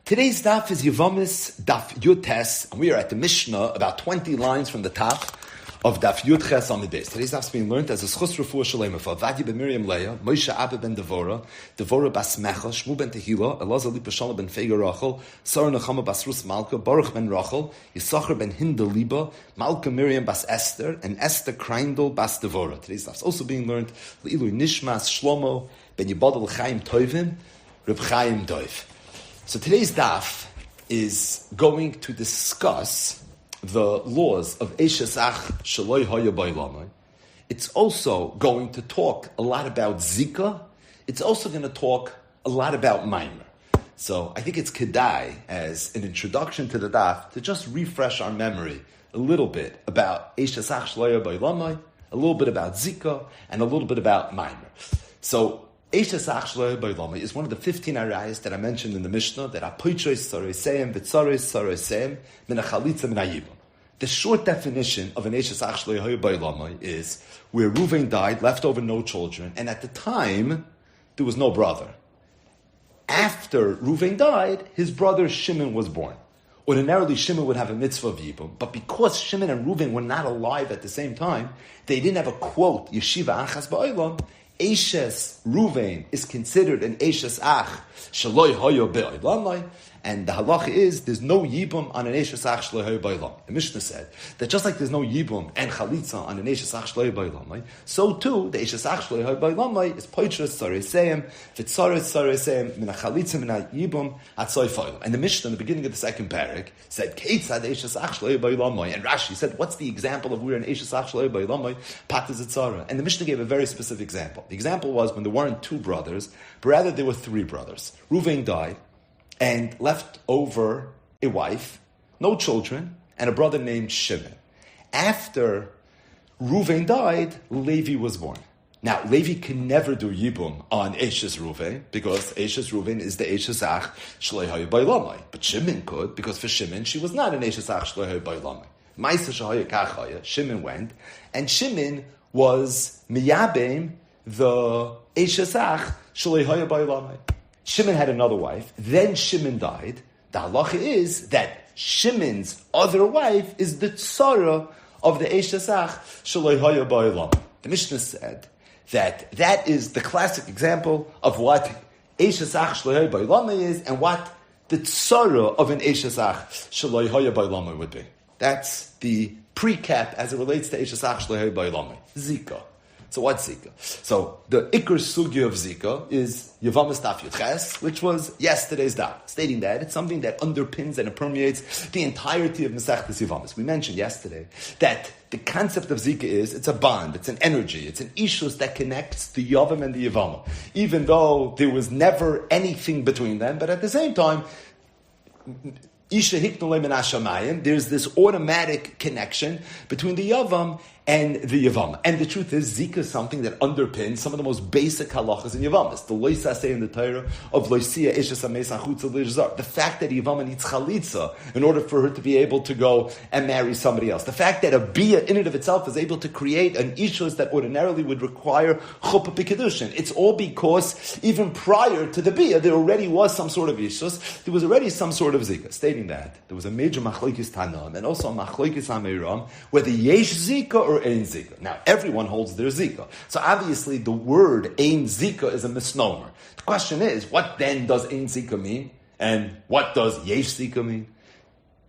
Today's daf is Yevamos daf Yutes, and we are at the Mishnah, about 20 lines from the top of daf Yutes Amud Beis. Today's daf is being learned as a schus refuah shalema for Vadi ben Miriam Leah, Moshe Abba ben Devora, Devora bas Mecha, Shmu ben Tehila, Elazar lipa Shala ben Feiga Rachel, Sarah Nechama bas Rus Malka, Baruch ben Rachel, Yisachar ben Hinda Liba, Malka Miriam bas Esther, and Esther Kreindel bas Devora. Today's daf is also being learned Le'ilu Nishmas Shlomo ben Yibadal Chaim Toivim, Reb Chaim Doiv. So today's daf is going to discuss the laws of Eshesach Shaloi Haya Bailamai. It's also going to talk a lot about Zika. It's also going to talk a lot about Maimer. So I think it's kedai, as an introduction to the daf, to just refresh our memory a little bit about Eshesach Shaloi Bailamai, a little bit about Zika, and a little bit about Maimer. So Eshesach Shaloi Bailamai is one of the 15 arayas that I mentioned in the Mishnah, that apoitrois saroiseim v'tzarois saroiseim min achalitza min hayibam. The short definition of an Eshesach Shaloi Bailamai is where Reuven died, left over no children, and at the time there was no brother. After Reuven died, his brother Shimon was born. Ordinarily, Shimon would have a mitzvah of Yibum, but because Shimon and Reuven were not alive at the same time, they didn't have a quote, Yeshiva Achas Ba'olam. Eshes Reuven is considered an Eshes Ach Shaloi Hoyo Be'olamai, and the halacha is there's no Yibum on an Eshes Ach Shaloi Hoyo Be'olamai. The Mishnah said that just like there's no Yibum and Chalitza on an Eshes Ach Shaloi Be'olamai, so too the Eshes Ach Shaloi Hoyo Be'olamai is Poitras Sareseim V'tzares Sareseim Min HaChalitza Min HaYibum Atzoi Foil. And the Mishnah in the beginning of the second parak said Keitzad Eshes Ach Shaloi Be'olamai, and Rashi said what's the example of where an Eshes Ach Shaloi Be'olamai Pataz Etzara? And the Mishnah gave a very specific example. The example was when there weren't two brothers, but rather there were three brothers. Reuven died and left over a wife, no children, and a brother named Shimon. After Reuven died, Levi was born. Now, Levi can never do Yibum on Eshes Reuven, because Eshes Reuven is the Eshes Ach Shloi Hayu Bailamai. But Shimon could, because for Shimon, she was not an Eshes Ach Shloi Hayu Bailamai. Ma'isa Shahaya Kachaya, Shimon went, and Shimon was Miyabim, the Eshes Ach Shloi Hayu Bailamai. Shimon had another wife, then Shimon died. The halacha is that Shimon's other wife is the tzara of the Eshes Ach Shaloi Haya Ba'olam. The Mishnah said that is the classic example of what Eshes Ach Shaloi Haya Ba'olam is and what the tzara of an Eshes Ach Shaloi Haya Ba'olam would be. That's the pre-cap as it relates to Eshes Ach Shaloi Haya Ba'olam. Zika. So what's Zika? So the Iker Sugya of Zika is Yevamos daf Yutes, which was yesterday's daf, stating that it's something that underpins and it permeates the entirety of Masechtas Yevamos. We mentioned yesterday that the concept of Zika is it's a bond, it's an energy, it's an ishus that connects the Yavam and the Yevama, even though there was never anything between them, but at the same time, there's this automatic connection between the Yavam and the Yavam. And the truth is, Zika is something that underpins some of the most basic halachas in Yevamos. The loisa say in the Torah of loisia ishes ameis achutza lirzar. The fact that Yevama needs chalitza in order for her to be able to go and marry somebody else. The fact that a bia in and of itself is able to create an ishus that ordinarily would require chuppah b'kedushin. It's all because even prior to the bia, there already was some sort of ishus. There was already some sort of Zika. Stating that there was a major machlokes tanam and also a machlokes amiram whether yesh Zika or ein Zika. Now, everyone holds their Zika. So obviously the word ein Zika is a misnomer. The question is, what then does ein Zika mean? And what does yesh Zika mean?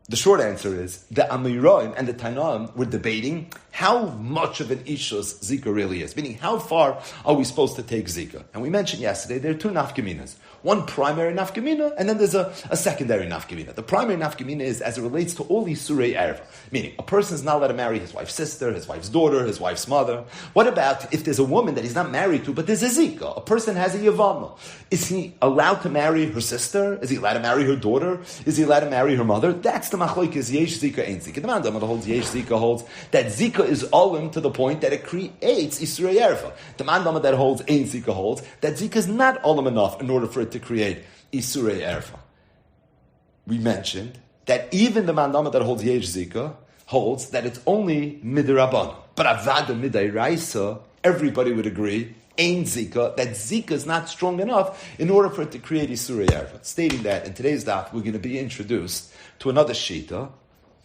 The short answer is, the Amiroim and the Tanaim were debating how much of an Ishus Zika really is. Meaning, how far are we supposed to take Zika? And we mentioned yesterday, there are two nafkaminas. One primary nafkamina, and then there's a secondary nafkamina. The primary nafkamina is as it relates to all these surei erva. Meaning, a person is not allowed to marry his wife's sister, his wife's daughter, his wife's mother. What about if there's a woman that he's not married to, but there's a Zika? A person has a Yevama. Is he allowed to marry her sister? Is he allowed to marry her daughter? Is he allowed to marry her mother? That's the machlokes yesh Zika, ein Zika. The Mandam that holds yesh Zika holds that Zika is olim to the point that it creates Isurei Erfa. The Mandam that holds ein Zika holds that Zika is not olim enough in order for it to create Isurei Erfa. We mentioned that even the Mandam that holds yesh Zika holds that it's only midrabanan. But avada midairaisa, everybody would agree Ein Zika, that Zika is not strong enough in order for it to create Isurei Erva. Stating that in today's daf, we're going to be introduced to another Shita,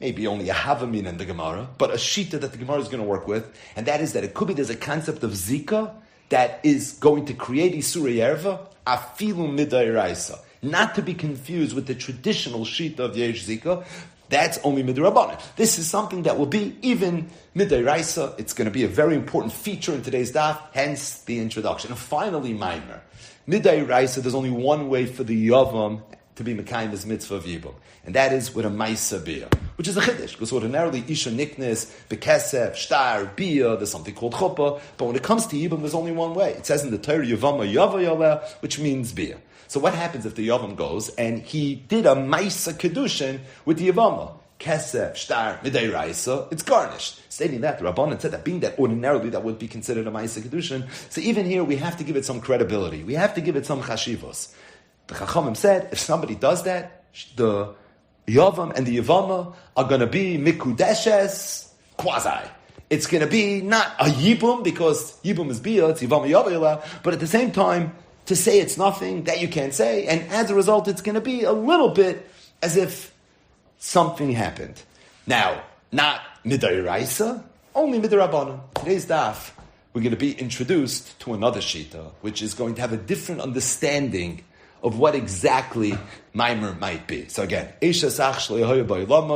maybe only a Havamin in the Gemara, but a Shita that the Gemara is going to work with, and that is that it could be there's a concept of Zika that is going to create Isurei Erva, afilu midai raisa. Not to be confused with the traditional Shita of Yesh Zika, that's only midrabanan. This is something that will be even midai raisa. It's going to be a very important feature in today's daf, hence the introduction. And finally, minor. Midai raisa, there's only one way for the Yavam to be Mekayim his mitzvah of Yibum, and that is with a Maisa Bia, which is a Chiddush, because ordinarily Isha Niknes, Bekesef, Shtar, Bia, there's something called Chuppah, but when it comes to Yibum, there's only one way. It says in the Torah, Yevamo Yava Yaleh, which means Bia. So what happens if the Yavam goes and he did a Maisa Kedushin with the Yevama? Kesef, Shtar, Midei Raisa, it's garnished. Stating that, the Rabbanan said that being that ordinarily that would be considered a Maisa Kedushin, so even here we have to give it some credibility. We have to give it some chashivos. The Chachamim said, if somebody does that, the Yavam and the Yevama are going to be Mikudeshes quasi. It's going to be not a Yibum, because Yibum is Bia, it's Yevama Yavayla, but at the same time, to say it's nothing, that you can't say, and as a result, it's going to be a little bit as if something happened. Now, not Midai Raisa, only Midai Rabbanan. Today's daf, we're going to be introduced to another Shita, which is going to have a different understanding of what exactly Maimer might be. So again, Zika,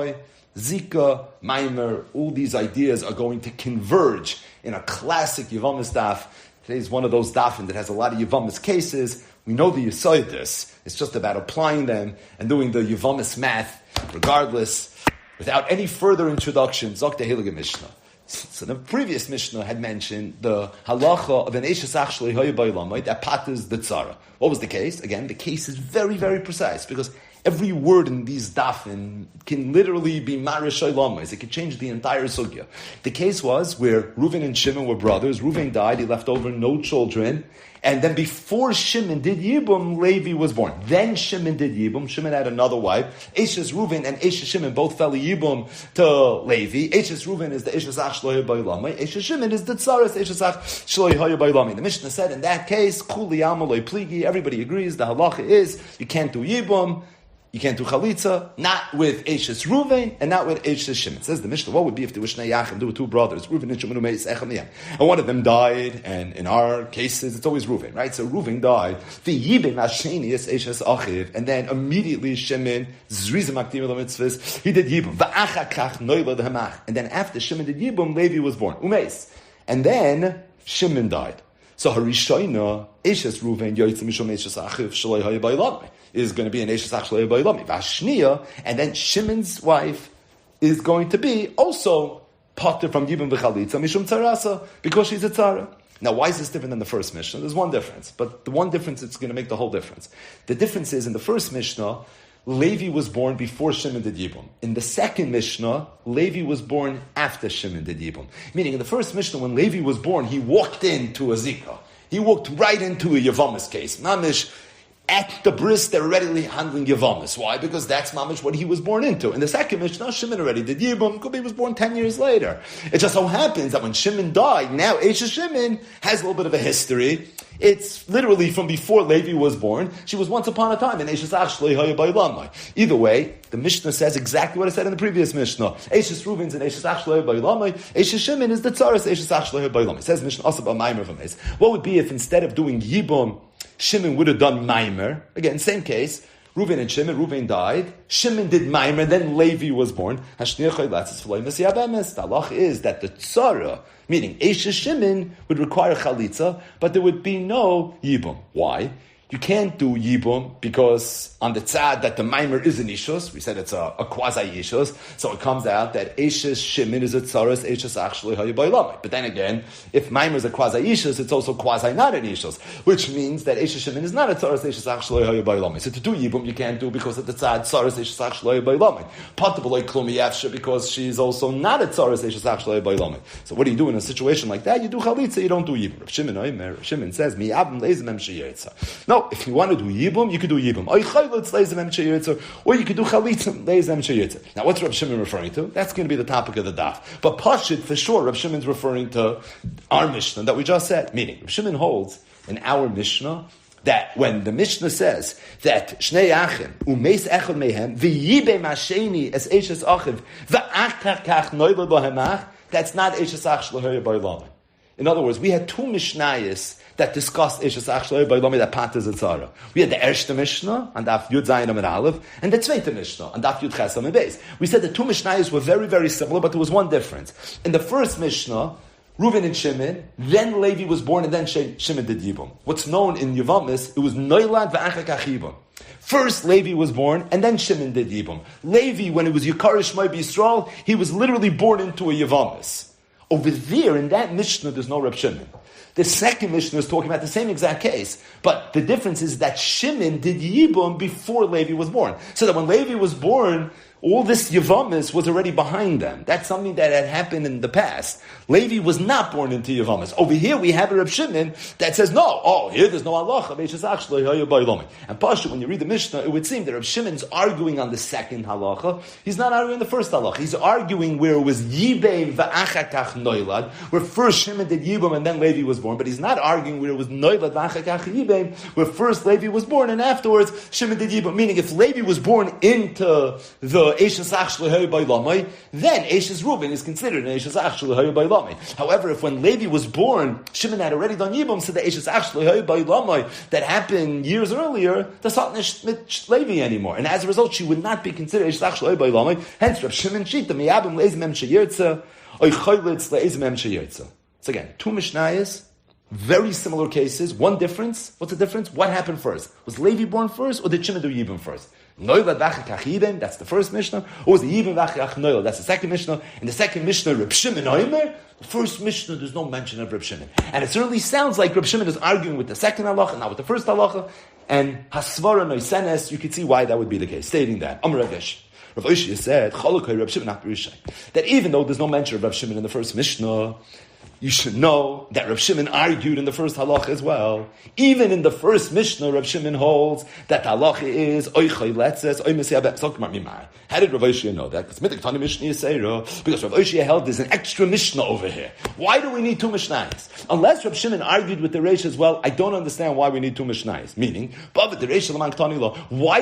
Maimer, all these ideas are going to converge in a classic Yevamos daf. Today is one of those dafim that has a lot of Yevamos cases. We know the Yesodis. It's just about applying them and doing the Yevamos math, regardless, without any further introduction. Zok Heilige Mishnah. So the previous Mishnah had mentioned the halacha of an Eishes Ach Shlei Hoya Ba'olamai that patters the tzara. What was the case? Again, the case is very, very precise, because every word in these dafin can literally be marish olamais. It could change the entire sugya. The case was where Reuven and Shimon were brothers. Reuven died, he left over no children. And then before Shimon did Yibum, Levi was born. Then Shimon did Yibum. Shimon had another wife. Eshes Reuven and Eshes Shimon both fell Yibum to Levi. Eshes Reuven is the Eshes Ach Shloi Ba'olamai. Eshes Shimon is the Tzaras Eshes Ach Shloi Ba'olamai. The Mishnah said in that case, Kuli Amaloi Pligi, everybody agrees, the halacha is, you can't do Yibum, you can't do chalitza, not with Eshes Reuven and not with Eshes Shimon. It says the Mishnah, what would be if there were Shnei Yachim, there were two brothers, Reuven and Shimon Umeis Echam Yam, and one of them died, and in our cases, it's always Reuven, right? So Reuven died, the Yibim Hasheni is Eshes Achiv, and then immediately Shimon, Zrizim Akdim Mitzvahs, he did Yibum, Va'achakach Noilad Hamach, and then after Shimon did Yibum, Levi was born, Umeis, and then Shimon died. So Harishayna, Eshes Reuven, Yoytzim Mishom Eshes Achiv, Shaloi Haya Ba'olamai, is going to be an Eshes Ach Shloi Ba'olamai. Vashniya, and then Shimon's wife is going to be also potter from Yibum V'chalitza Mishum Tzarasa, because she's a tzara. Now, why is this different than the first Mishnah? There's one difference, but the one difference is going to make the whole difference. The difference is, in the first Mishnah, Levi was born before Shimon did Yibum. In the second Mishnah, Levi was born after Shimon did Yibum. Meaning, in the first Mishnah, when Levi was born, he walked into a Zika. He walked right into a Yevamos case. Mamish, at the bris, they're readily handling Yevamos. Why? Because that's mamish what he was born into. In the second Mishnah, Shimon already did Yibum. Could be he was born 10 years later. It just so happens that when Shimon died, now Eshes Shimon has a little bit of a history. It's literally from before Levi was born. She was once upon a time in Eshes Ach Shloi Haya Ba'olamai. Either way, the Mishnah says exactly what I said in the previous Mishnah. Eshes Reuven's in Eshes Ach Shloi Ba'olamai. Eshes Shimon is the Tzaras Eshes Ach Shloi Ba'olamai. It says Mishnah also about Maimer V'mez. What would be if instead of doing Yibum, Shimon would have done Maimer? Again, same case. Reuven and Shimon. Reuven died. Shimon did Maimer. Then Levi was born. The halach is that the tzara, meaning Eshes Shimon, would require chalitza, but there would be no Yibum. Why? You can't do Yibum because on the tzad that the Maimer is an Ishus, we said it's a quasi-Ishus, so it comes out that Eshes Shimon is a tzaras Eshes Ach Shloi Haya Ba'olamai. But then again, if Maimer is a quasi-Ishus, it's also quasi-not an Ishus, which means that Eshes Shimon is not a tzaras Eshes Ach Shloi Haya Ba'olamai. So to do Yibum, you can't do because of the tzad tzaras Eshes Ach Shloi Haya Ba'olamai. Patabuloi Klumi Yafsha, because she's also not a tzaras Eshes Ach Shloi Haya Ba'olamai. So what do you do in a situation like that? You do chalitza, you don't do Yibum. Shimon says, no, no, if you want to do Yibum, you could do Yibum. Or you could do Chalitzim. Now, what's Reb Shimon referring to? That's going to be the topic of the daf. But Pashit, for sure, Reb Shimon's referring to our Mishnah that we just said. Meaning, Reb Shimon holds in our Mishnah that when the Mishnah says that Shnei Achim umeis echad mehem v'yibe masheni es eishes achiv v'achar kach noilad lahemach, that's not eishes ach shlohoya ba'olamo. In other words, we had two Mishnayos that discussed eishes ach shlohoya ba'olamo that patas etzara. We had the Erste Mishnah and Daf Yud Zayin Amud Aleph, and the Zweite Mishnah and Daf Yud Ches Amud Beis. We said the two Mishnayos were very, very similar, but there was one difference. In the first Mishnah, Reuven and Shimon, then Levi was born, and then Shimon did Yibum. What's known in Yevamos, it was Noilad v'achak achibum. First Levi was born, and then Shimon did Yibum. Levi, when it was Yikarish Shmai B'Yisrael, he was literally born into a Yevamos. Over there, in that Mishnah, there's no Reb Shimon. The second Mishnah is talking about the same exact case, but the difference is that Shimon did Yibum before Levi was born. So that when Levi was born, all this Yevamos was already behind them. That's something that had happened in the past. Levi was not born into Yevamos. Over here we have a Reb Shimon that says, no, here there's no halacha. And Pasha, when you read the Mishnah, it would seem that Reb Shimon's arguing on the second halacha. He's not arguing the first halacha. He's arguing where it was Yibem v'achakach noilad, where first Shimon did Yibam and then Levi was born. But he's not arguing where it was noilad v'achakach Yibem, where first Levi was born and afterwards Shimon did Yibam. Meaning if Levi was born into the Eishes Ach Shlehoy Bailamai, then Eishes Reuben is considered an Eishes Ach Shlehoy Bailamai. However, if when Levi was born, Shimon had already done Yibam, so the Eishes Ach Shlehoy Bailamai that happened years earlier, that's not Nish Levi anymore. And as a result, she would not be considered Eishes Ach Shlehoy Bailamai. Hence, Rav Shimon Shita, Miyabim Le'ez Mem Sheyirtza, Oy Choylitz Le'ez Mem Sheyirtza. So again, two Mishnayos, very similar cases. One difference. What's the difference? What happened first? Was Levi born first, or did Shimon do Yibam first? That's the first Mishnah. Or was the Yibam v'achach noilad? That's the second Mishnah. In the second Mishnah, Reb Shimon Oimer. The first Mishnah, there's no mention of Reb Shimon. And it certainly sounds like Reb Shimon is arguing with the second halacha, not with the first halacha. And Hasvara Noisenes, you can see why that would be the case. Stating that. Amr Rav Oshia said, that even though there's no mention of Reb Shimon in the first Mishnah, you should know that Reb Shimon argued in the first halacha as well. Even in the first Mishnah, Reb Shimon holds that the halacha is oichai letzes, oy mesiyah. How did Rav Oshia know that? Because Rav Oshia held there's an extra Mishnah over here. Why do we need two Mishnayos? Unless Reb Shimon argued with the Reish as well, I don't understand why we need two Mishnayos. Meaning, why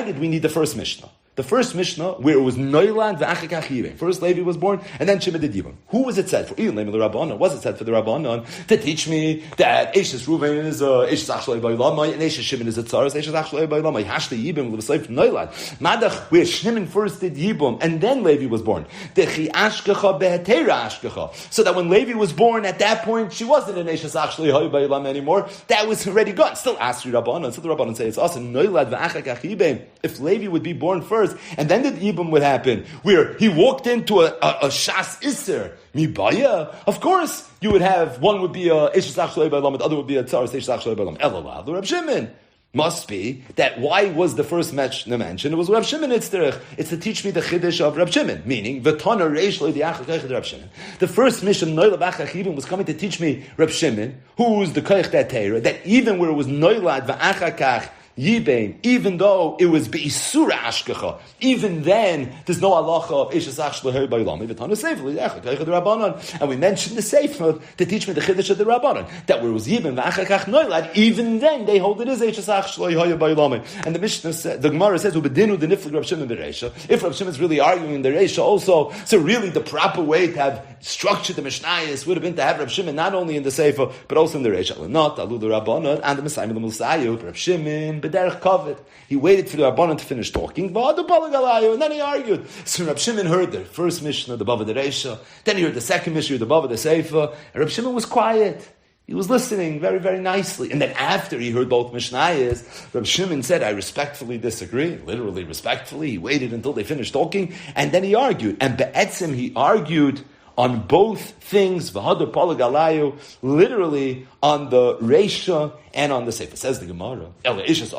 did we need the first Mishnah? The first Mishnah, where it was Noiland v'achak achivim. First Levi was born, and then Shimon did Yibam. Who was it said for? Was it said for the Rabbanon to teach me that Eishes Reuven is Eishes Achlei Bailamai, and Eishes Shimon is a Tzaras, Eishes Achlei Bailamai, Hashli Yibam, l'v'sleif Noiland. Madach, where Shimon first did Yibam, and then Levi was born. Dechi Ashkecha behetera Ashkecha. So that when Levi was born, at that point, she wasn't an Eishes Achlei Bailamai anymore. That was already gone. Still ask the Rabbanon. So the Rabbanon say it's also Noiland v'achak achivim. If Levi would be born first, and then the Yibam would happen, where he walked into a Shas Isser, Mibaya. Of course, you would have, one would be a Eishes Achlei Bailam, the other would be a Tzaras Eishes Achlei Bailam. Elalav, the Reb Shimon. Must be that why was the first Mishnah mentioned? It was Reb Shimon Itzterich. It's to teach me the Chiddush of Reb Shimon, meaning V'tana Reish Lo Diachach Kaych Reb Shimon. The first Mishnah Noilad V'achach Yibam was coming to teach me Reb Shimon, who's the Kaych that Teira, that even where it was Noilad V'achach Yibam, even though it was Be'isura Ashkecha, even then, there's no halacha of Eishes Ach Shlehoy Bailamai, V'tana Sefer, L'Yachach the Rabbanon. And we mentioned the Sefer to teach me the Chiddush of the Rabbanon, that where it was Yibam, V'achakach Noilad, even then, they hold it is Eishes Ach Shlehoy Bailamai. And the Mishnah said, the Gemara says, U'bedinu the Niflik Reb Shimon B'Reisha. If Reb Shimon is really arguing in the Reisha also, so really the proper way to have structured the Mishnayos would have been to have Reb Shimon not only in the Sefer, but also in the Reisha. Not Alu the Rabbanon, and the Messiah, the Musayu, Reb Shimon, B'derech Kavod. He waited for the Rabbanon to finish talking, and then he argued. So Reb Shimon heard the first Mishnah, the Bava the Reisha, then he heard the second Mishnah, the Bava the Sefer, and Reb Shimon was quiet. He was listening very, very nicely. And then after he heard both Mishnayos, Reb Shimon said, I respectfully disagree, literally respectfully. He waited until they finished talking, and then he argued. And Be'etzim, he argued on both things, v'hadar palagalayu, literally on the Reisha and on the Sefer. Says the Gemara. So if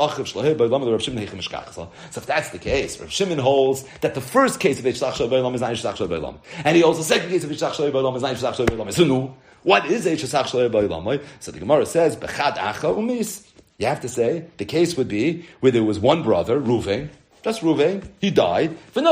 that's the case, Reb Shimon holds that the first case of Eishes Achlei Bailam is not Eishes Achlei Bailam. And he holds the second case of Eishes Achlei Bailam is not Eishes Achlei Bailam. So no, what is Eishes Achlei Bailam? So the Gemara says, Bechad Acha Umis. You have to say, the case would be where there was one brother, Reuven, just Reuven, he died, and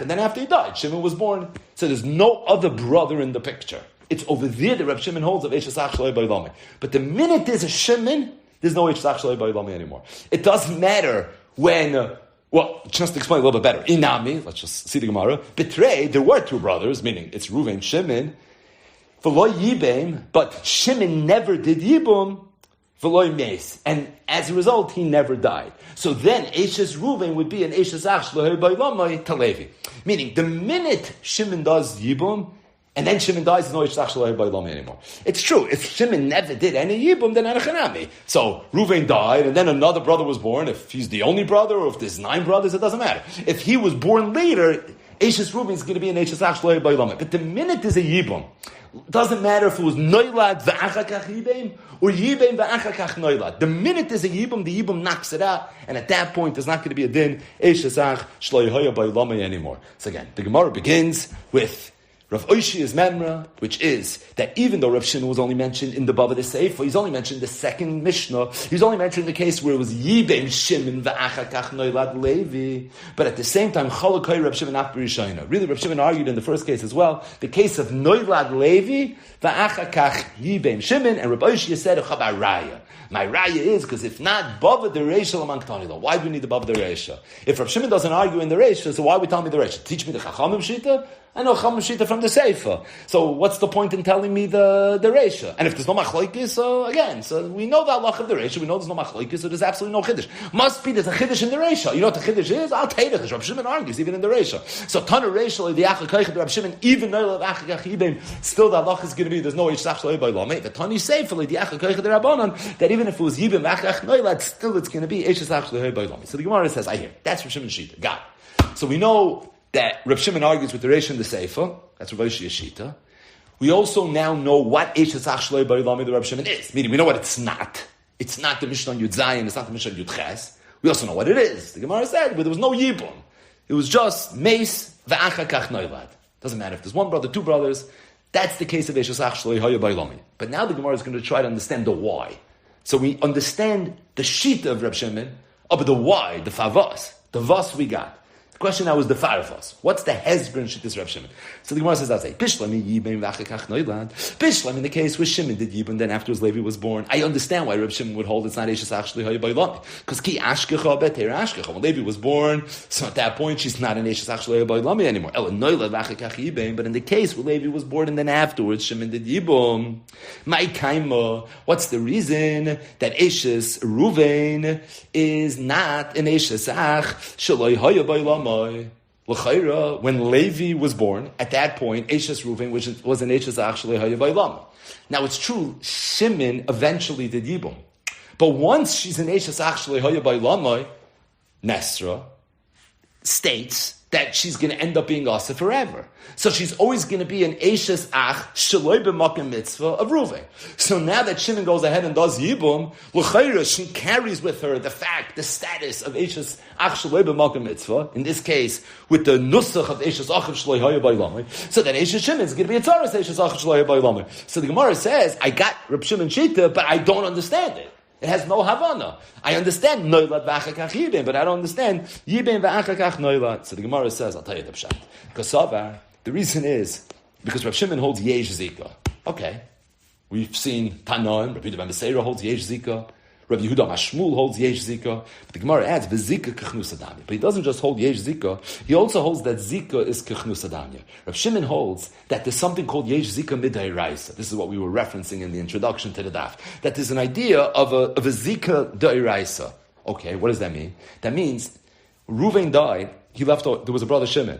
then after he died, Shimon was born. So there's no other brother in the picture. It's over there that Reb Shimon holds of Eishes Ach Shaloi Ba'ilami. But the minute there's a Shimon, there's no Eishes Ach Shaloi Ba'ilami anymore. It doesn't matter when... just to explain a little bit better. Inami, let's just see the Gemara. Betray, there were two brothers, meaning it's Reuven, Shimon. V'lo Yibim, but Shimon never did Yibum. V'lo Meis. And as a result, he never died. So then, Eishes Reuven would be an Eishes Ach Shaloi Ba'ilami to Levi. Meaning, the minute Shimon does Yibum, and then Shimon dies, there's no Eishes Ach Shaloi Ba'ilami anymore. It's true, if Shimon never did any Yibum, then Anachanami. So, Reuven died, and then another brother was born. If he's the only brother, or if there's 9 brothers, it doesn't matter. If he was born later, Eishes Reuven is going to be an Eishes Ach Shaloi Ba'ilami. But the minute there's a Yibum, doesn't matter if it was Noilad v'achakach Yibim, or Yibim v'achakach Noilad. The minute there's a Yibum, the Yibum knocks it out, and at that point, there's not going to be a din, Eishes Ach Shaloi Ba'ilami anymore. So again, the Gemara begins with Rav Oishi's memra, which is that even though Rav Shimon was only mentioned in the Bava de Sefer, he's only mentioned the second Mishnah, he's only mentioned the case where it was Yibim Shimon v'achakach Noilad Levi, but at the same time, Chalakai Rav Shimon Af B'Rishayna. Really, Rav Shimon argued in the first case as well, the case of Noilad Levi v'achakach Yibim Shimon, and Rav Oishi said, Chabar Raya. My raya is, because if not, Bava de Reisha l'man K'tanila. Why do we need the Bava de Reisha? If Rav Shimon doesn't argue in the Reisha, so why are we telling me the Reisha? Teach me the Chachamim Shita? I know Chachamim Shita from the Sefer. So what's the point in telling me the Reisha? And if there's no Machlokes, so we know the halach of the Reisha, we know there's no Machlokes, so there's absolutely no Chiddush. Must be there's a Chiddush in the Reisha. You know what the Chiddush is? I'll tell you this. Rav Shimon argues even in the Reisha. So Tana Reisha, the Achakach of Rav Shimon, even though the Achakach Yibim, still the halach is going to be there's no Eishes Shaloi Ba'ilami. The Tani Sefer, the Achakach of the Rabbanan, that even if it was Yibim Achakach Noilad, still it's going to be Eishes Shaloi Ba'ilami. So the Gemara says, I hear. That's Rav Shimon's Shita. Got it. So we know that Rav Shimon argues with the Reisha and the Sefer. That's Rav Oishiy's Shita. We also now know what Eishes Ach Shaloi Ba'ilami the Rav Shimon is. Meaning, we know what it's not. It's not the Mishnah on Yud Zayin. It's not the Mishnah on Yud Ches. We also know what it is. The Gemara said, but there was no Yibum. It was just Meis v'achakach Noilad. Doesn't matter if there's one brother, 2 brothers. That's the case of Eishes Ach Shaloi Ba'ilami. But now the Gemara is going to try to understand the why. So we understand the Shita of Rav Shimon, but the why, the Favas, the Vas we got. The question now is the Farfas. What's the Hezbollah Shittis Rav Shimon? So the Gemara says, I'll say, Pishlami Yibim v'achakach Noilad. Pishlami, in the case where Shimon did Yibim, then afterwards Levi was born. I understand why Rav Shimon would hold it's not Eishes Ach Shaloi Ba'ilami. Because Ki Ashkecha Beter Ashkecha. When Levi was born, so at that point she's not an Eishes Ach Shaloi Ba'ilami anymore. Ela Noilad v'achakach Yibim. But in the case where Levi was born and then afterwards Shimon did Yibim, my kaima, what's the reason that Eishes Reuven is not an Eishes Ach Shaloi Ba'ilami? L'chayra, when Levi was born, at that point, Eishes Reuven was an Eishes Ach Shaloi Ba'ilami. Now it's true, Shimon eventually did Yibum. But once she's an Eishes Ach Shaloi Ba'ilami, Nesra states that she's going to end up being Asa forever. So she's always going to be an Eishes Ach Shaloi B'makom Mitzvah of Reuven. So now that Shimon goes ahead and does Yibum, L'chayra, she carries with her the fact, the status of Eishes Ach Shaloi B'makom Mitzvah, in this case, with the Nusach of Eishes Ach Shaloi Ba'ilami, so that Eishes Shimon is going to be a Tzaras Eishes Ach Shaloi Ba'ilami. So the Gemara says, I got Reb Shimon Shita, but I don't understand it. It has no Havana. I understand Noilad v'achakach Yibim, but I don't understand Yibim v'achakach Noilad. So the Gemara says, I'll tell you the pshat. Kasavar, the reason is because Rav Shimon holds Yesh Zika. Okay, we've seen Tanoim, Rabbi Yehuda ben Beseira holds Yesh Zika. Rabbi Yehuda Mashmul holds Yesh Zika. But the Gemara adds V'Zika Kechnus Adamya. But he doesn't just hold Yesh Zika. He also holds that Zika is Kechnus Adamya. Rav Shimon holds that there's something called Yesh Zika Midai Raisa. This is what we were referencing in the introduction to the daf. That there's an idea of a Zika Dai Raisa. Okay, what does that mean? That means Reuven died. He left. There was a brother Shimon.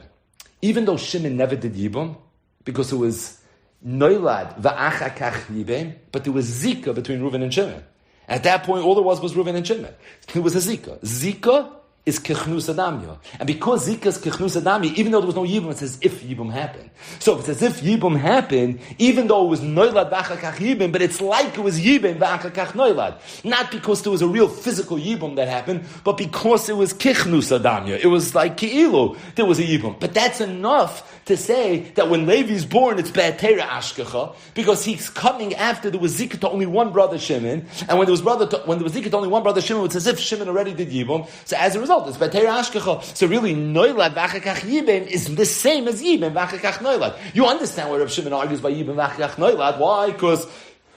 Even though Shimon never did Yibum, because it was Noilad v'achakach Yibim, but there was Zika between Reuven and Shimon. At that point, all there was Reuven and Shimon. It was a Zika. Zika is kechnus adamya. And because Zika is kechnus adamya, even though there was no Yibum, it says if Yibum happened. So if it's as if Yibum happened, even though it was noilad v'achakach Yibum, but it's like it was Yibum v'achakach noilad. Not because there was a real physical Yibum that happened, but because it was kechnus adamya. It was like ki'ilu, there was a Yibum. But that's enough to say that when Levi's born, it's be'atera ashkecha, because he's coming after there was Zika to only one brother Shimon, and when there was Zika to only one brother Shimon, it's as if Shimon already did Yibum. So as a result, it's be'atera ashkecha. So really, noilad v'achakach Yibum is the same as Yibum v'achakach noilad. You understand why Rav Shimon argues by Yibum v'achakach noilad? Why? Because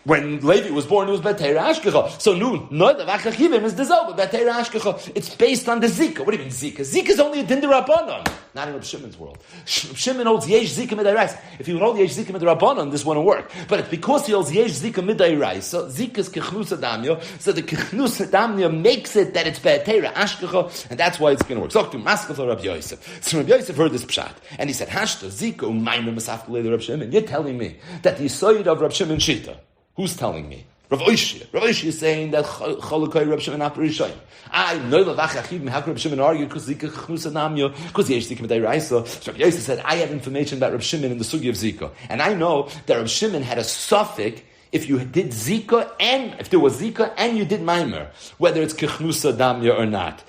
when Levi was born, it was be'atera ashkecha. So noilad v'achakach Yibum is dissolved, be'atera ashkecha. It's based on the Zika. What do you mean Zika? Zika is only a din d'Rabbanan. Not in Rav Shimon's world. Rav Shimon holds yesh Zika midayrais. If he would hold yesh Zika mid'Rabbanan, this wouldn't work. But it's because he holds yesh Zika midayrais. So Zika is kechnus adamya. So the kechnus adamya makes it that it's be'atera ashkecha, and that's why it's going to work. So to Maskal Rabbi Yosef. So Rabbi Yosef heard this pshat, and he said, "Hashta Zika u'maymer masafkel Rav Shimon." You're telling me that the yisoid of Rav Shimon shita. Who's telling me? Rav Oishia. Rav Oishia is saying that Cholokai Rav Shimon after Rishayim. I know the Vachachim. How could Rav Shimon argue? Because Zika Chnusa Namyo. Because Yesh Zika Medei Raisa. So Rav Yosef said, I have information about Rav Shimon in the Sugi of Zika, and I know that Rav Shimon had a suffix if you did Zika and if there was Zika and you did Maimer, whether it's Kechnusa Damya or not.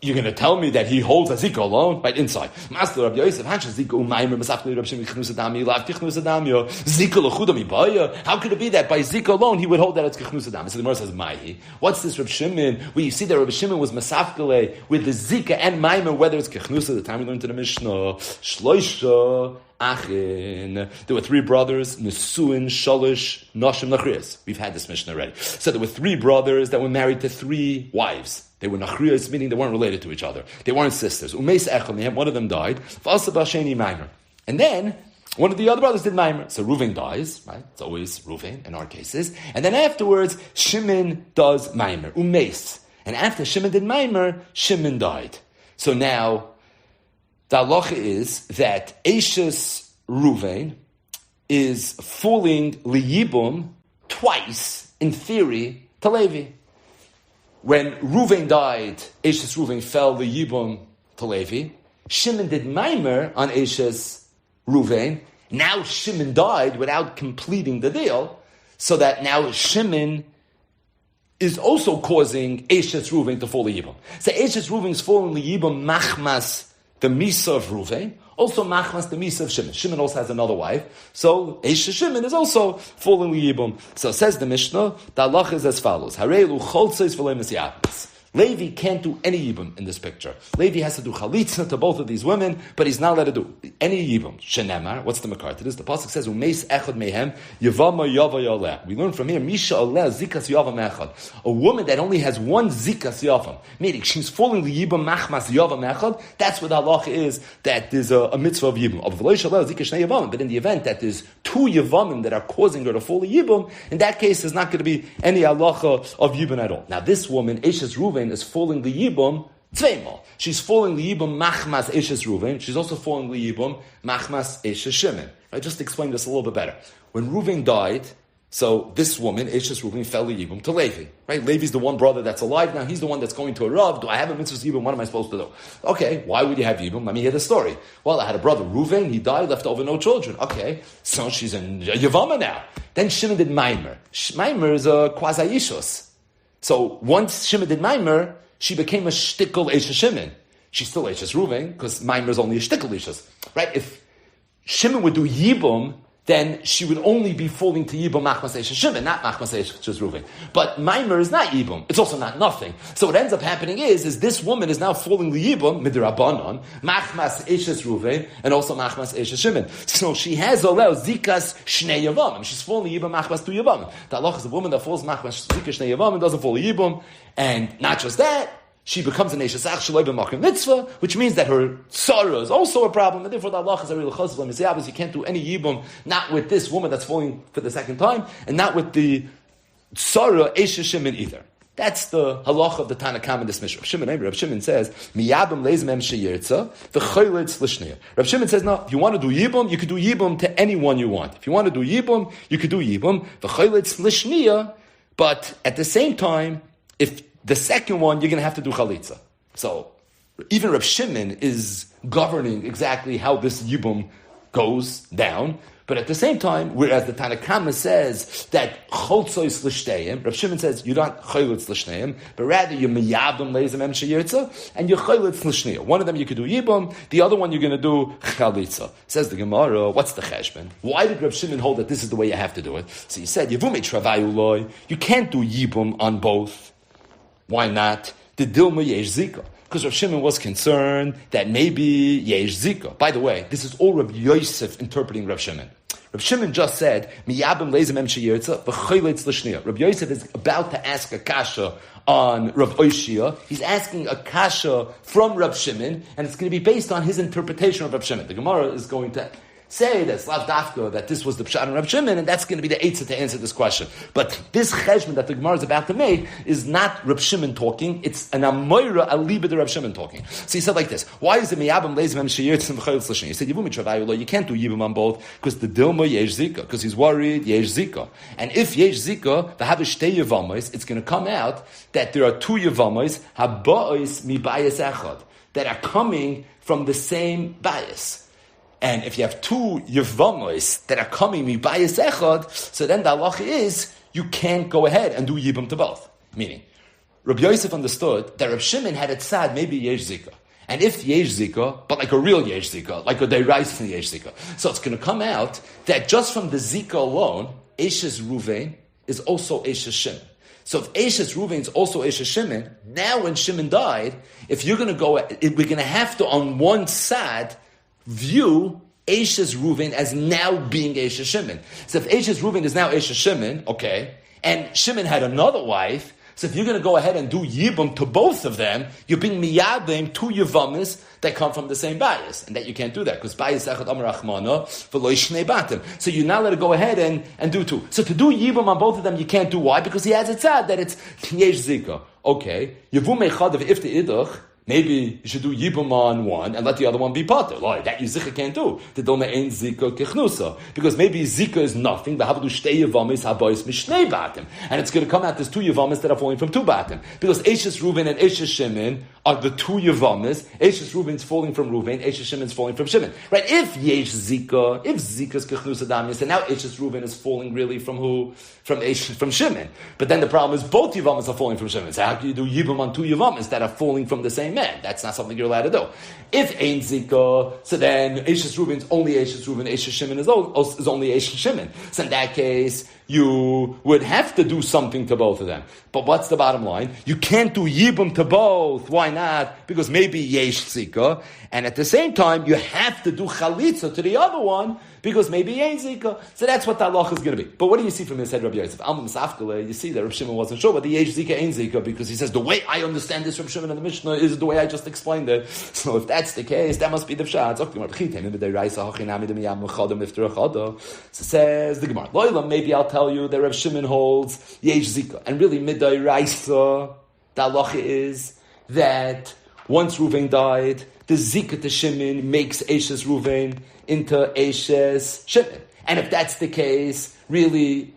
You're going to tell me that he holds a Zika alone? Right inside. Master Rabbi Yosef, Zika l'chudam ibaya. How could it be that by Zika alone he would hold that it's kechnusa dami? So the Gemara says, Maihi. What's this Rabbi Shimon? Well, you see that Rabbi Shimon was masafkele with the Zika and Maimer, whether it's kechnusa, the time we learned in the Mishnah, Shloisha Achin. There were three brothers, Nesuin, Shalish, Noshim, Nachrias. We've had this Mishnah already. So there were three brothers that were married to three wives. They were nachriyas, meaning they weren't related to each other. They weren't sisters. Umeis echel, one of them died. And then one of the other brothers did maimer. So Reuven dies, right? It's always Reuven in our cases. And then afterwards, Shimon does maimer. Umeis. And after Shimon did maimer, Shimon died. So now, the halacha is that Eishes Reuven is fooling Liyibum twice, in theory, to Levi. When Reuven died, Eishes Reuven fell the Yibum to Levi. Shimon did Maimer on Eishes Reuven. Now Shimon died without completing the deal, so that now Shimon is also causing Eishes Reuven to fall the Yibum. So Eishes Reuven is falling the Yibum machmas the Misa of Reuven, also machmas the Misa of Shimon. Shimon also has another wife, so Eishes Shimon is also falling the Yibum. So says the Mishnah, the halacha is as follows: Harelu choltzeis v'lo mesiyapis. Levi can't do any yibum in this picture. Levi has to do chalitza to both of these women, but he's not allowed to do any yibum. Shenemar, what's the makar to this? The pasuk says, "Umeis echad mehem Yevamo yava yoleh." We learn from here, Misha oleh zikas yavam echad. A woman that only has one zikas yavam, meaning she's falling the yibum machmas yavam echad. That's what the halacha is. That there's a mitzvah of yibum. Of v'lo shaleh zikas shnei yavamim. But in the event that there's two yavamim that are causing her to fall the yibum, in that case, there's not going to be any halacha of yibum at all. Now, this woman, Eishes Reuven, is falling the Yibum Tzveimal. She's falling the Yibum Machmas Eishes Reuven. She's also falling the Yibum Machmas Eishes Shimon. I just explained this a little bit better. When Reuven died, so this woman, Eishes Reuven, fell the Yibum to Levi. Right? Levi's the one brother that's alive now. He's the one that's going to a Rav. Do I have a mitzvah Yibum? What am I supposed to do? Okay, why would you have Yibum? Let me hear the story. Well, I had a brother, Reuven. He died, left over no children. Okay, so she's in Yevama now. Then Shimon did Maimer. Maimer is a quasi-Yishus. So once Shimon did Maimer, she became a shtickle Eishes Shimon. She's still Eishes Reuven, because Maimer is only a shtickle Eishes. Right? If Shimon would do Yibum, then she would only be falling to Yibum Machmas Eishes Shimon, not Machmas Eishes Reuven. But Maimer is not Yibum. It's also not nothing. So what ends up happening is this woman is now falling the Yibum, Midrabanon, Machmas Eishes Reuven, and also Machmas Eishes Shimon. So she has Olel Zikas Shnei Yavamim. She's falling Yibum Machmas to Yavamim. The halach is a woman that falls Machmas Zikas Shnei Yavamim doesn't fall Yibum. And not just that, she becomes an Eishesach Shaloi B'Makom Mitzvah, which means that her sorrow is also a problem, and therefore the halach is a real chosel misiyabes. You can't do any yibum, not with this woman that's falling for the second time, and not with the sorrow Eishes Shimon either. That's the halach of the Tanakam in this Mishnah. Reb Shimon says, "Miyabim leizmem sheyirtza v'choylitz l'shneya." Reb Shimon says, "No, if you want to do yibum, you could do yibum to anyone you want. If you want to do yibum, you could do yibum v'choylitz l'shneya. But at the same time, if the second one, you're going to have to do chalitza." So even Reb Shimon is governing exactly how this Yibum goes down. But at the same time, whereas the Tanakama says that Choltzois Lishteim, Reb Shimon says you're not Cholitz Lishteim, but rather you're Miyabim Leizem Em Sheyirtza, and you're Cholitz Lishneya. One of them you could do Yibum, the other one you're going to do Chalitza. Says the Gemara, what's the Cheshbon? Why did Reb Shimon hold that this is the way you have to do it? So he said, Yevumi Travayu Loi, you can't do Yibum on both. Why not? The Dilma Yesh Zika. Because Rav Shimon was concerned that maybe Yesh Zika. By the way, this is all Rav Yosef interpreting Rav Shimon. Rav Shimon just said, Miyabim leizem em sheyirtza, v'choyletz l'shniya. Rav Yosef is about to ask a kasha on Rav Oishia. He's asking a kasha from Rav Shimon, and it's going to be based on his interpretation of Rav Shimon. The Gemara is going to say that Slav Dafka, that this was the Pshat and Rav Shimon, and that's going to be the Eitzah to answer this question. But this cheshbon that the Gemara is about to make is not Rav Shimon talking, it's an Amoira Aliba de Rav Shimon talking. So he said like this, why is it Miyabim Leizim Hem Sheyirtzim V'chayotz L'Shni? He said, Yevumi Travayu Lo, you can't do Yibum on both, because the Dilma Yesh Zika, because he's worried Yesh Zika. And if Yesh Zika, the Havashtei Yevamos, it's going to come out that there are two Yevamos, Haba'os Mi Bias Echad, that are coming from the same bias. And if you have two Yevamos that are coming mibayis echad, so then the halacha is you can't go ahead and do yibum to both. Meaning, Rabbi Yosef understood that Reb Shimon had a tzad maybe yesh zika, and if yesh zika, but like a real yesh zika, like a derais in yesh zika, so it's going to come out that just from the zika alone, Eshes Ruvain is also Eshes Shimon. So if Eshes Ruvain is also Eshes Shimon, now when Shimon died, if you're going to go, we're going to have to on one side view Eshes Ruvain as now being Eshes Shimon. So if Eshes Ruvain is now Eshes Shimon, okay, and Shimon had another wife, so if you're going to go ahead and do Yibum to both of them, you're being Miyadim two Yevamis that come from the same bias, and that you can't do that, because bias Echad Amar Achmana v'lo Shnei Batim. So you're not allowed to go ahead and do two. So to do Yibum on both of them, you can't do. Why? Because he has a tzad that it's Yesh Zika. Okay, Yevum Echad if the Idach, maybe you should do Yibum on one and let the other one be Pater. Like, that you Zika can't do. The Dome ain't Zika Kechnusa. Because maybe Zika is nothing, but Havadu Shtei Yevamis Habois Mishnei Batim. And it's going to come out there's two Yevamis that are falling from two Batim. Because Eshes Reuven and Eshes Shimon are the two Yevamis. Eshes Reuven's falling from Reuven, Eshes Shimon's falling from Shimon. Right? If Yesh Zika, if Zika's Kechnusa Damius, and now Eshes Reuven is falling really from who? From Shimon. But then the problem is both Yevamis are falling from Shimon. So how can you do Yibum on two Yevamis that are falling from the same man? That's not something you're allowed to do. If Ein Zika, so then Eshes Reuven is only Eshes Reuven, Eshes Shimon is only Eshes Shimon. So in that case, you would have to do something to both of them. But what's the bottom line? You can't do Yibum to both. Why not? Because maybe Yesh Zika, and at the same time, you have to do Chalitza to the other one, because maybe Yesh Zika. So that's what the halacha is going to be. But what do you see from his head, Rabbi Yosef? You see that Rabbi Shimon wasn't sure about the Yesh Zika, Ein Zika, because he says, the way I understand this Rabbi Shimon in the Mishnah is the way I just explained it. So if that's the case, that must be the Pshat. So says the Gemara, Loilam, maybe I'll tell you that Rabbi Shimon holds Yesh Zika. And really, Midai Raisa, the halacha is that once Ruvain died, the Zika to Shimon makes Eshes Ruvain into Eshes Shimon. And if that's the case, really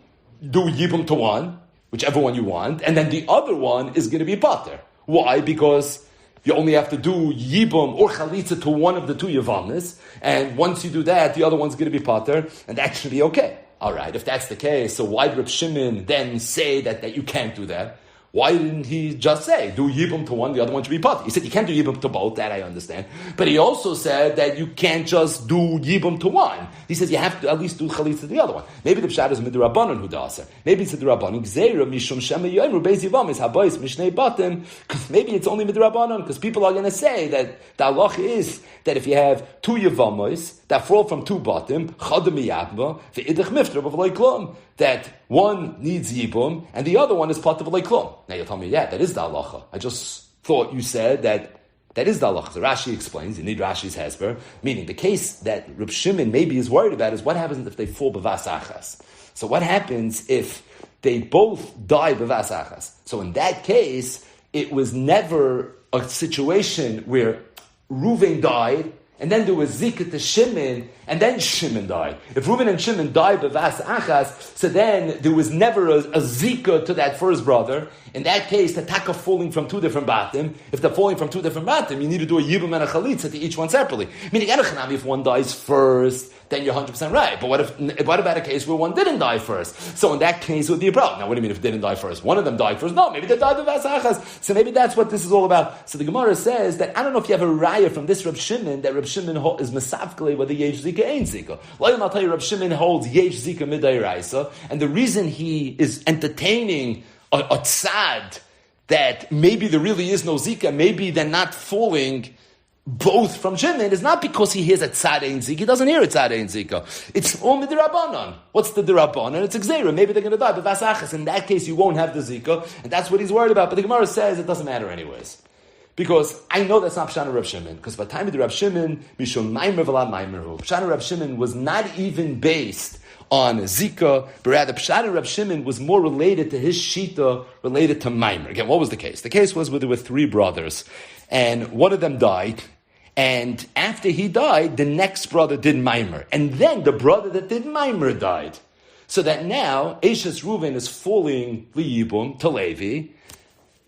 do Yibum to one, whichever one you want, and then the other one is going to be Pater. Why? Because you only have to do Yibum or Chalitza to one of the two Yevamis, and once you do that, the other one's going to be Pater, and that should be okay. All right, if that's the case, so why did Reb Shimon then say that you can't do that? Why didn't he just say, do Yibum to one, the other one should be Pater? He said you can't do Yibum to both, that I understand. But he also said that you can't just do Yibum to one. He says you have to at least do Chalitza to the other one. Maybe the Pshat is Midrabanan who does it. Maybe it's Midrabanan. Gzeira Mishum Shema Yoimru Beis Yevamos Habois Mishnei Batim. Because maybe it's only Midrabanan, because people are going to say that the halacha is that if you have two Yevamos that fall from two Batim, Chadam Yabba, Ve'idach Miftra B'V'loi Klum, that one needs Yibum and the other one is Pater V'loi Klum. Now you'll tell me, yeah, that is the halacha. I just thought you said that is the halacha. So Rashi explains, you need Rashi's hesper, meaning the case that Reb Shimon maybe is worried about is what happens if they fall b'vas achas. So what happens if they both die b'vas achas? So in that case, it was never a situation where Ruvain died and then there was Zika to Shimon, and then Shimon died. If Reuben and Shimon died b'vas achas, so then there was never a Zika to that first brother. In that case, the taka falling from two different batim. If they're falling from two different batim, you need to do a yibum and a chalitza to each one separately. Meaning, if one dies first, then you're 100% right. But what about a case where one didn't die first? So in that case, it would be a problem. Now, what do you mean if they didn't die first? One of them died first. No, maybe they died b'vas achas. So maybe that's what this is all about. So the Gemara says that I don't know if you have a raya from this Reb Shimon that Reb Shimon is mesavkele whether yesh zika ain't zika. I'll tell you, Reb Shimon holds yesh zika midday raisa, and the reason he is entertaining a tzad that maybe there really is no zika, maybe they're not falling both from Shimon, is not because he hears a tzad ain't zika. He doesn't hear a tzad ain't zika. It's only the rabbanon. What's the rabbanon? It's exera. Maybe they're going to die, but vas achas. In that case, you won't have the zika, and that's what he's worried about. But the Gemara says it doesn't matter anyways. Because I know that's not Pshana Rav Shimon. Because by the time of the Rav Shimon, Mishon Maimer V'la Maimer Hu. Pshana Rav Shimon was not even based on Zika, but rather Pshana Rav Shimon was more related to his Shita, related to Maimer. Again, what was the case? The case was where there were three brothers, and one of them died, and after he died, the next brother did Maimer. And then the brother that did Maimer died. So that now, Eishes Reuven is falling Liyibum to Levi,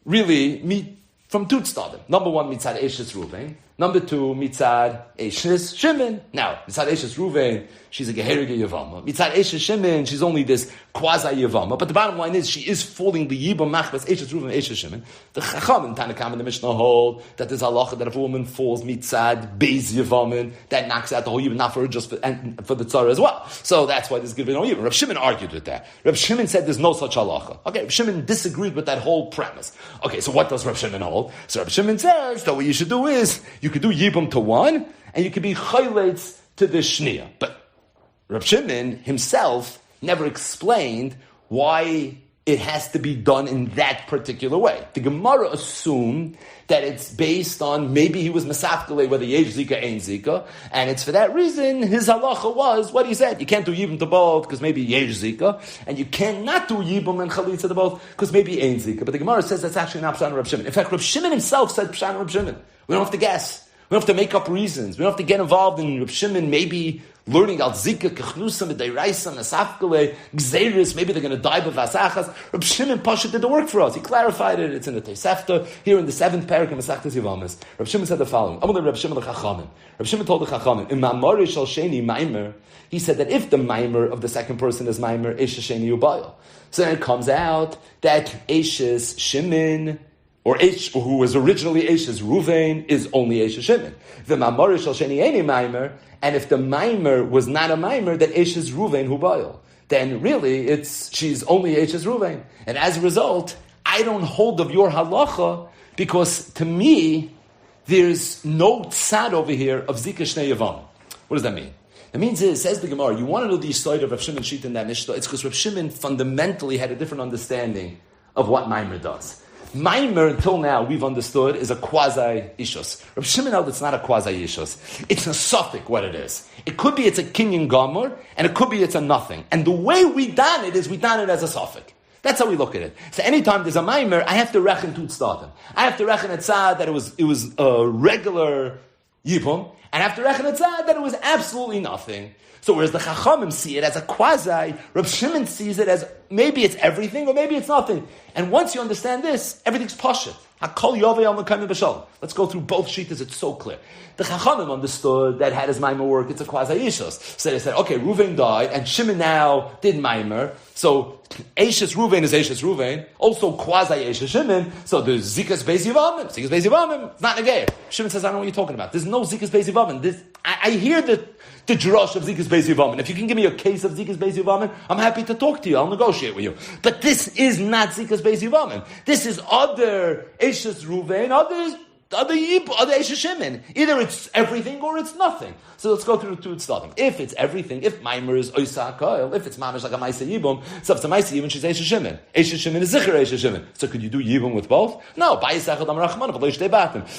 really, from two tzadim. Number one, mitzad Eishes Reuven. Number two, mitzad Eishes Shimon. Now, mitzad Eishes Reuven, she's a geherige Yevama. Mitzad Eishes Shimon, she's only this quasi Yevama. But the bottom line is, she is falling the Yibam Machbas Eishes Reuven, Eishes Shimon. The Chacham in Tanakam in the Mishnah hold that there's halacha that if a woman falls mitzad Beis Yevamin, that knocks out the whole Yibam, not for her, just for the tzara as well. So that's why there's given no Yibam. Reb Shimon argued with that. Reb Shimon said there's no such halacha. Okay, Reb Shimon disagreed with that whole premise. Okay, so what does Reb Shimon hold? So Reb Shimon says that what you should do is, you could do Yibam to one, and you could be chayletz to the shniya. But Reb Shimon himself never explained why it has to be done in that particular way. The Gemara assumed that it's based on maybe he was mesafkele whether yesh zika ain't zika, and it's for that reason his halacha was what he said. You can't do yibum to both because maybe yesh zika, and you cannot do yibum and chalitza to both because maybe ain't zika. But the Gemara says that's actually not Pshan Reb Shimon. In fact, Reb Shimon himself said Pshan Reb Shimon. We don't have to guess. We don't have to make up reasons. We don't have to get involved in Reb Shimon maybe learning al zika, kechnusa, medairaisa, nasafkele, gzeiris, maybe they're going to die b'vas achas. Reb Shimon Pasha did the work for us. He clarified it. It's in the Tosefta, here in the 7th parak of Masechtas Yevamos. Reb Shimon said the following. Amud Reb Shimon the Chachamim. Reb Shimon told the Chachamim, in Mamari shal sheni maimer, he said that if the maimer of the second person is maimer, eshes sheni ubayel. So then it comes out that eshes Shimon, or who was originally Eishes Ruvain, is only Eishes Shimon. The Mamar shal sheni eni maimer, and if the maimer was not a maimer, then Eishes Ruvain hubayel. Then really, she's only Eishes Ruvain. And as a result, I don't hold of your halacha, because to me, there's no tzad over here of Zika Shnei Yavam. What does that mean? It means, says the Gemara, you want to know the side of Rav Shimon Shita in that Mishnah, it's because Rav Shimon fundamentally had a different understanding of what maimer does. Maimer, until now, we've understood, is a quasi-ishus. Rav Shimon held it's not a quasi-ishus. It's a suffix, what it is. It could be it's a kinyan gomer, and it could be it's a nothing. And the way we done it is we done it as a suffix. That's how we look at it. So anytime there's a maimer, I have to reckon to starting. I have to reckon at tzad that it was a regular yibum, and I have to reckon at tzad that it was absolutely nothing. So whereas the Chachamim see it as a quasi, Reb Shimon sees it as maybe it's everything or maybe it's nothing. And once you understand this, everything's pashut. Hakol yovei al mekayim b'shalom. Let's go through both shitas, it's so clear. The Chachamim understood that how does Maimer work? It's a quasi-ishus. So they said, okay, Reuven died, and Shimon now did Maimer. So Eishes Reuven is Eishes Reuven, also quasi-Eishes Shimon. So there's Zikas Beis Yevamim. Zikas Beis Yevamim, it's not negay. Shimon says, I don't know what you're talking about. There's no Zikas Beis Yevamim. I hear the drush of Zikas Beis Yevamim. If you can give me a case of Zikas Beis Yevamim, I'm happy to talk to you. I'll negotiate with you. But this is not Zikas Beis Yevamim. This is other Eishes Reuven, other Eishes Shimon. Either it's everything or it's nothing. So let's go through the two starting. If it's everything, if Maimer is Oisa HaKoil, if it's Mamish like a Maisa Yibum, so if it's a Maisa Yibum, she's Eishes Shimon. Eishes Shimon is Zicher Eishes Shimon. So could you do Yibum with both? No.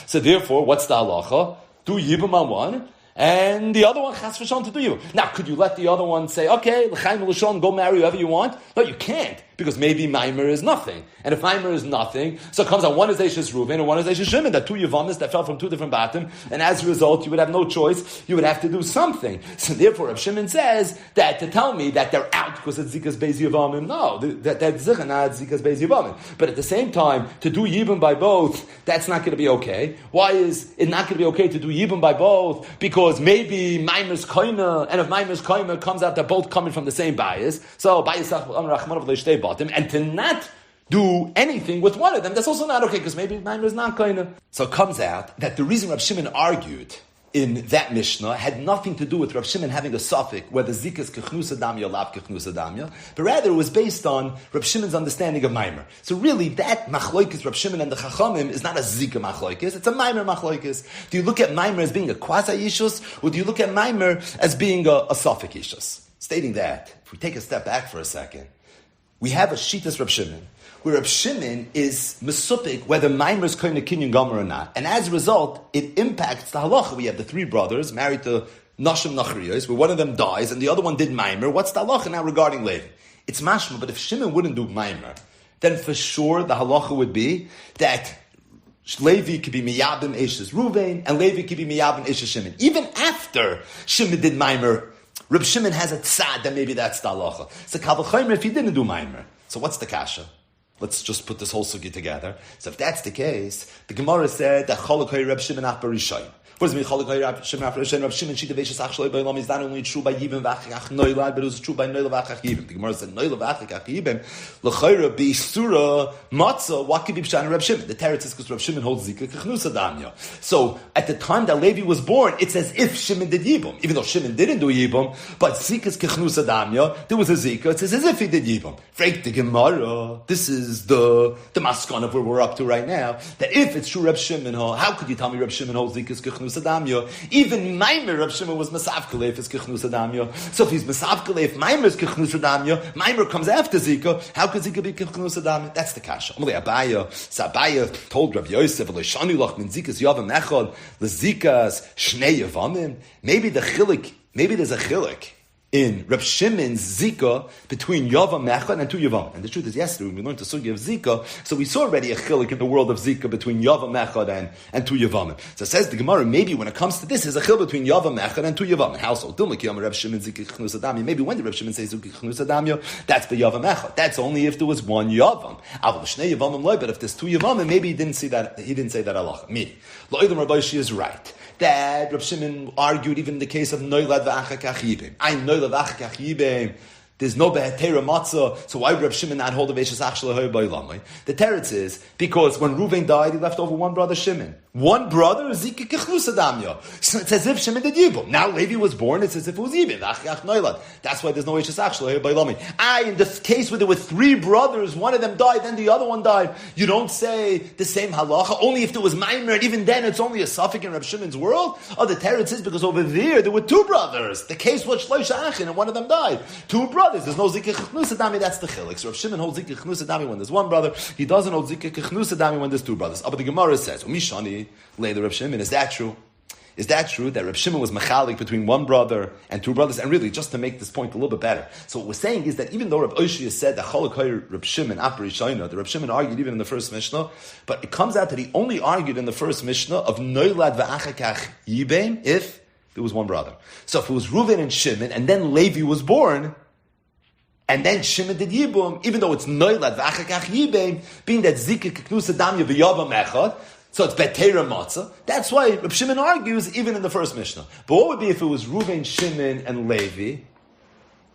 So therefore, what's the halacha? Do Yibum on one, and the other one chas v'shon to do you. Now, could you let the other one say, okay, l'chaim l'shon, go marry whoever you want? No, you can't, because maybe Maimer is nothing. And if Maimer is nothing, so it comes out one is Eishes Reuven and one is Eishes Shimon, that two Yevamos that fell from two different bottom, and as a result, you would have no choice, you would have to do something. So therefore, Reb Shimon says that to tell me that they're out because it's Zikas Beis Yevamim, no, that's Zichah, not Zikas Beis Yevamim. But at the same time, to do Yibum by both, that's not going to be okay. Why is it not going to be okay to do Yibum by both? Because maybe Maimer's Koina, and if Maimer's Koina comes out, they're both coming from the same bias, so bias and to not do anything with one of them, that's also not okay, because maybe Maimer is not Koina. So it comes out that the reason Reb Shimon argued in that Mishnah had nothing to do with Reb Shimon having a suffix whether Zika is Kechnusa Damya or Lav Kechnusa Damya, but rather it was based on Reb Shimon's understanding of Maimer. So really, that Machloikis Reb Shimon and the Chachamim is not a Zika Machloikis, it's a Maimer Machloikis. Do you look at Maimer as being a Quasi-Yishus, or do you look at Maimer as being a suffix Yishus? Stating that, if we take a step back for a second, we have a Shitas Reb Shimon, where Reb Shimon is mesupik whether Maimer is koine kinyan gomer or not. And as a result, it impacts the halacha. We have the three brothers married to Nashim Nachriyos, where one of them dies and the other one did Maimer. What's the halacha now regarding Levi? It's mashma, but if Shimon wouldn't do Maimer, then for sure the halacha would be that Levi could be miyabim eshes Ruvain, and Levi could be miyabim eshes Shimon. Even after Shimon did Maimer, Reb Shimon has a tzad that maybe that's the halacha. So kal v'chomer if he didn't do Maimer. So what's the kasha? Let's just put this whole sugi together. So if that's the case, the Gemara said that Cholokay Reb Shimon Ach Barishayim. What does it mean? Cholokay Reb Shimon Ach Barishayim. Reb Shimon Shita Veishas Ach Shloi B'Olam is not only true by Yibim V'Achach Noilad, but it was true by Noilad V'Achach Yibim. The Gemara said Noilad V'Achach Yibim L'Chayra B'Isura Matzah. What could be Pshan Reb Shimon? The Teretz is because Reb Shimon holds Zika Kechnusa Damya. So at the time that Levi was born, it's as if Shimon did Yibum, even though Shimon didn't do Yibum. But Zika's Kechnusa Damya, there was a Zika. It's as if he did Yibum. Freik the Gemara. This is the maskon of where we're up to right now, that if it's true Reb Shimon, how could you tell me Reb Shimon holds Zikas Kechnus Adamya? Even Maimer Reb Shimon was Masavkaleif is Kechnus Adamya. So if he's Masavkaleif, Maimer is Kechnus Adamya, Maimer comes after Zika, how could Zika be Kechnus Adamya? That's the kasha. Abaya told Rav Yosef, Shani Lach min Zikas Yavam Echad, the Zikas Shnei Yavamim. Maybe there's a chilik in Reb Shimon's Zika between Yavam Echad and two Yavam. And the truth is, yesterday when we learned the sugi of Zika, so we saw already a chilik in the world of Zika between Yavam Echad and two Yavam. So it says the Gemara, maybe when it comes to this, there's a chil between Yavam Echad and two Yavam. How so? Reb Shimon Zika Chnus Adamya. Maybe when did Reb Shimon say Zika Chnus Adamya? That's the Yavam Echad. That's only if there was one Yavam. But if there's two Yavam, maybe he didn't say that halacha. Meaning, Lo'ilam Rabbi Shi is right that Reb Shimon argued even in the case of Noilad V'Achak Achibim. I Noilad V'Achak Achibim. There's no behetera matzah, so why would Reb Shimon not hold a veishas ach shlehoy b'olamai? The teretz is because when Reuven died, he left over one brother Shimon. One brother, Zika Kechnus Adamya. So it's as if Shimon did Yibum. Now Levi was born, it's as if it was Yibum. That's why there's no veishas ach shlehoy b'olamai. In the case where there were three brothers, one of them died, then the other one died, you don't say the same halacha, only if there was Maimer, and even then it's only a suffix in Reb Shimon's world? Oh, the teretz is because over there were two brothers. The case was Shloisha Achin, and one of them died. Two brothers. There's no Zika Kechnus Adami, that's the chilik. So Reb Shimon holds Zika Kechnus Adami when there's one brother. He doesn't hold Zika Kechnus Adami when there's two brothers. But the Gemara says, Umishani, later Reb Shimon, is that true? Is that true that Reb Shimon was mechalik between one brother and two brothers? And really, just to make this point a little bit better. So what we're saying is that even though Reb Oshia said that Cholokay Reb Shimon Apri Shaina, the Reb Shimon argued even in the first Mishnah, but it comes out that he only argued in the first Mishnah of Noilad V'Achakach Yibem if there was one brother. So if it was Reuven and Shimon, and then Levi was born, and then Shimon did Yibum, even though it's Noilad V'Achakach Yibem, being that Zika Keknus Adamya V'Yavam Echad, so it's Betera Matzah. That's why Reb Shimon argues even in the first Mishnah. But what would be if it was Reuven, Shimon, and Levi,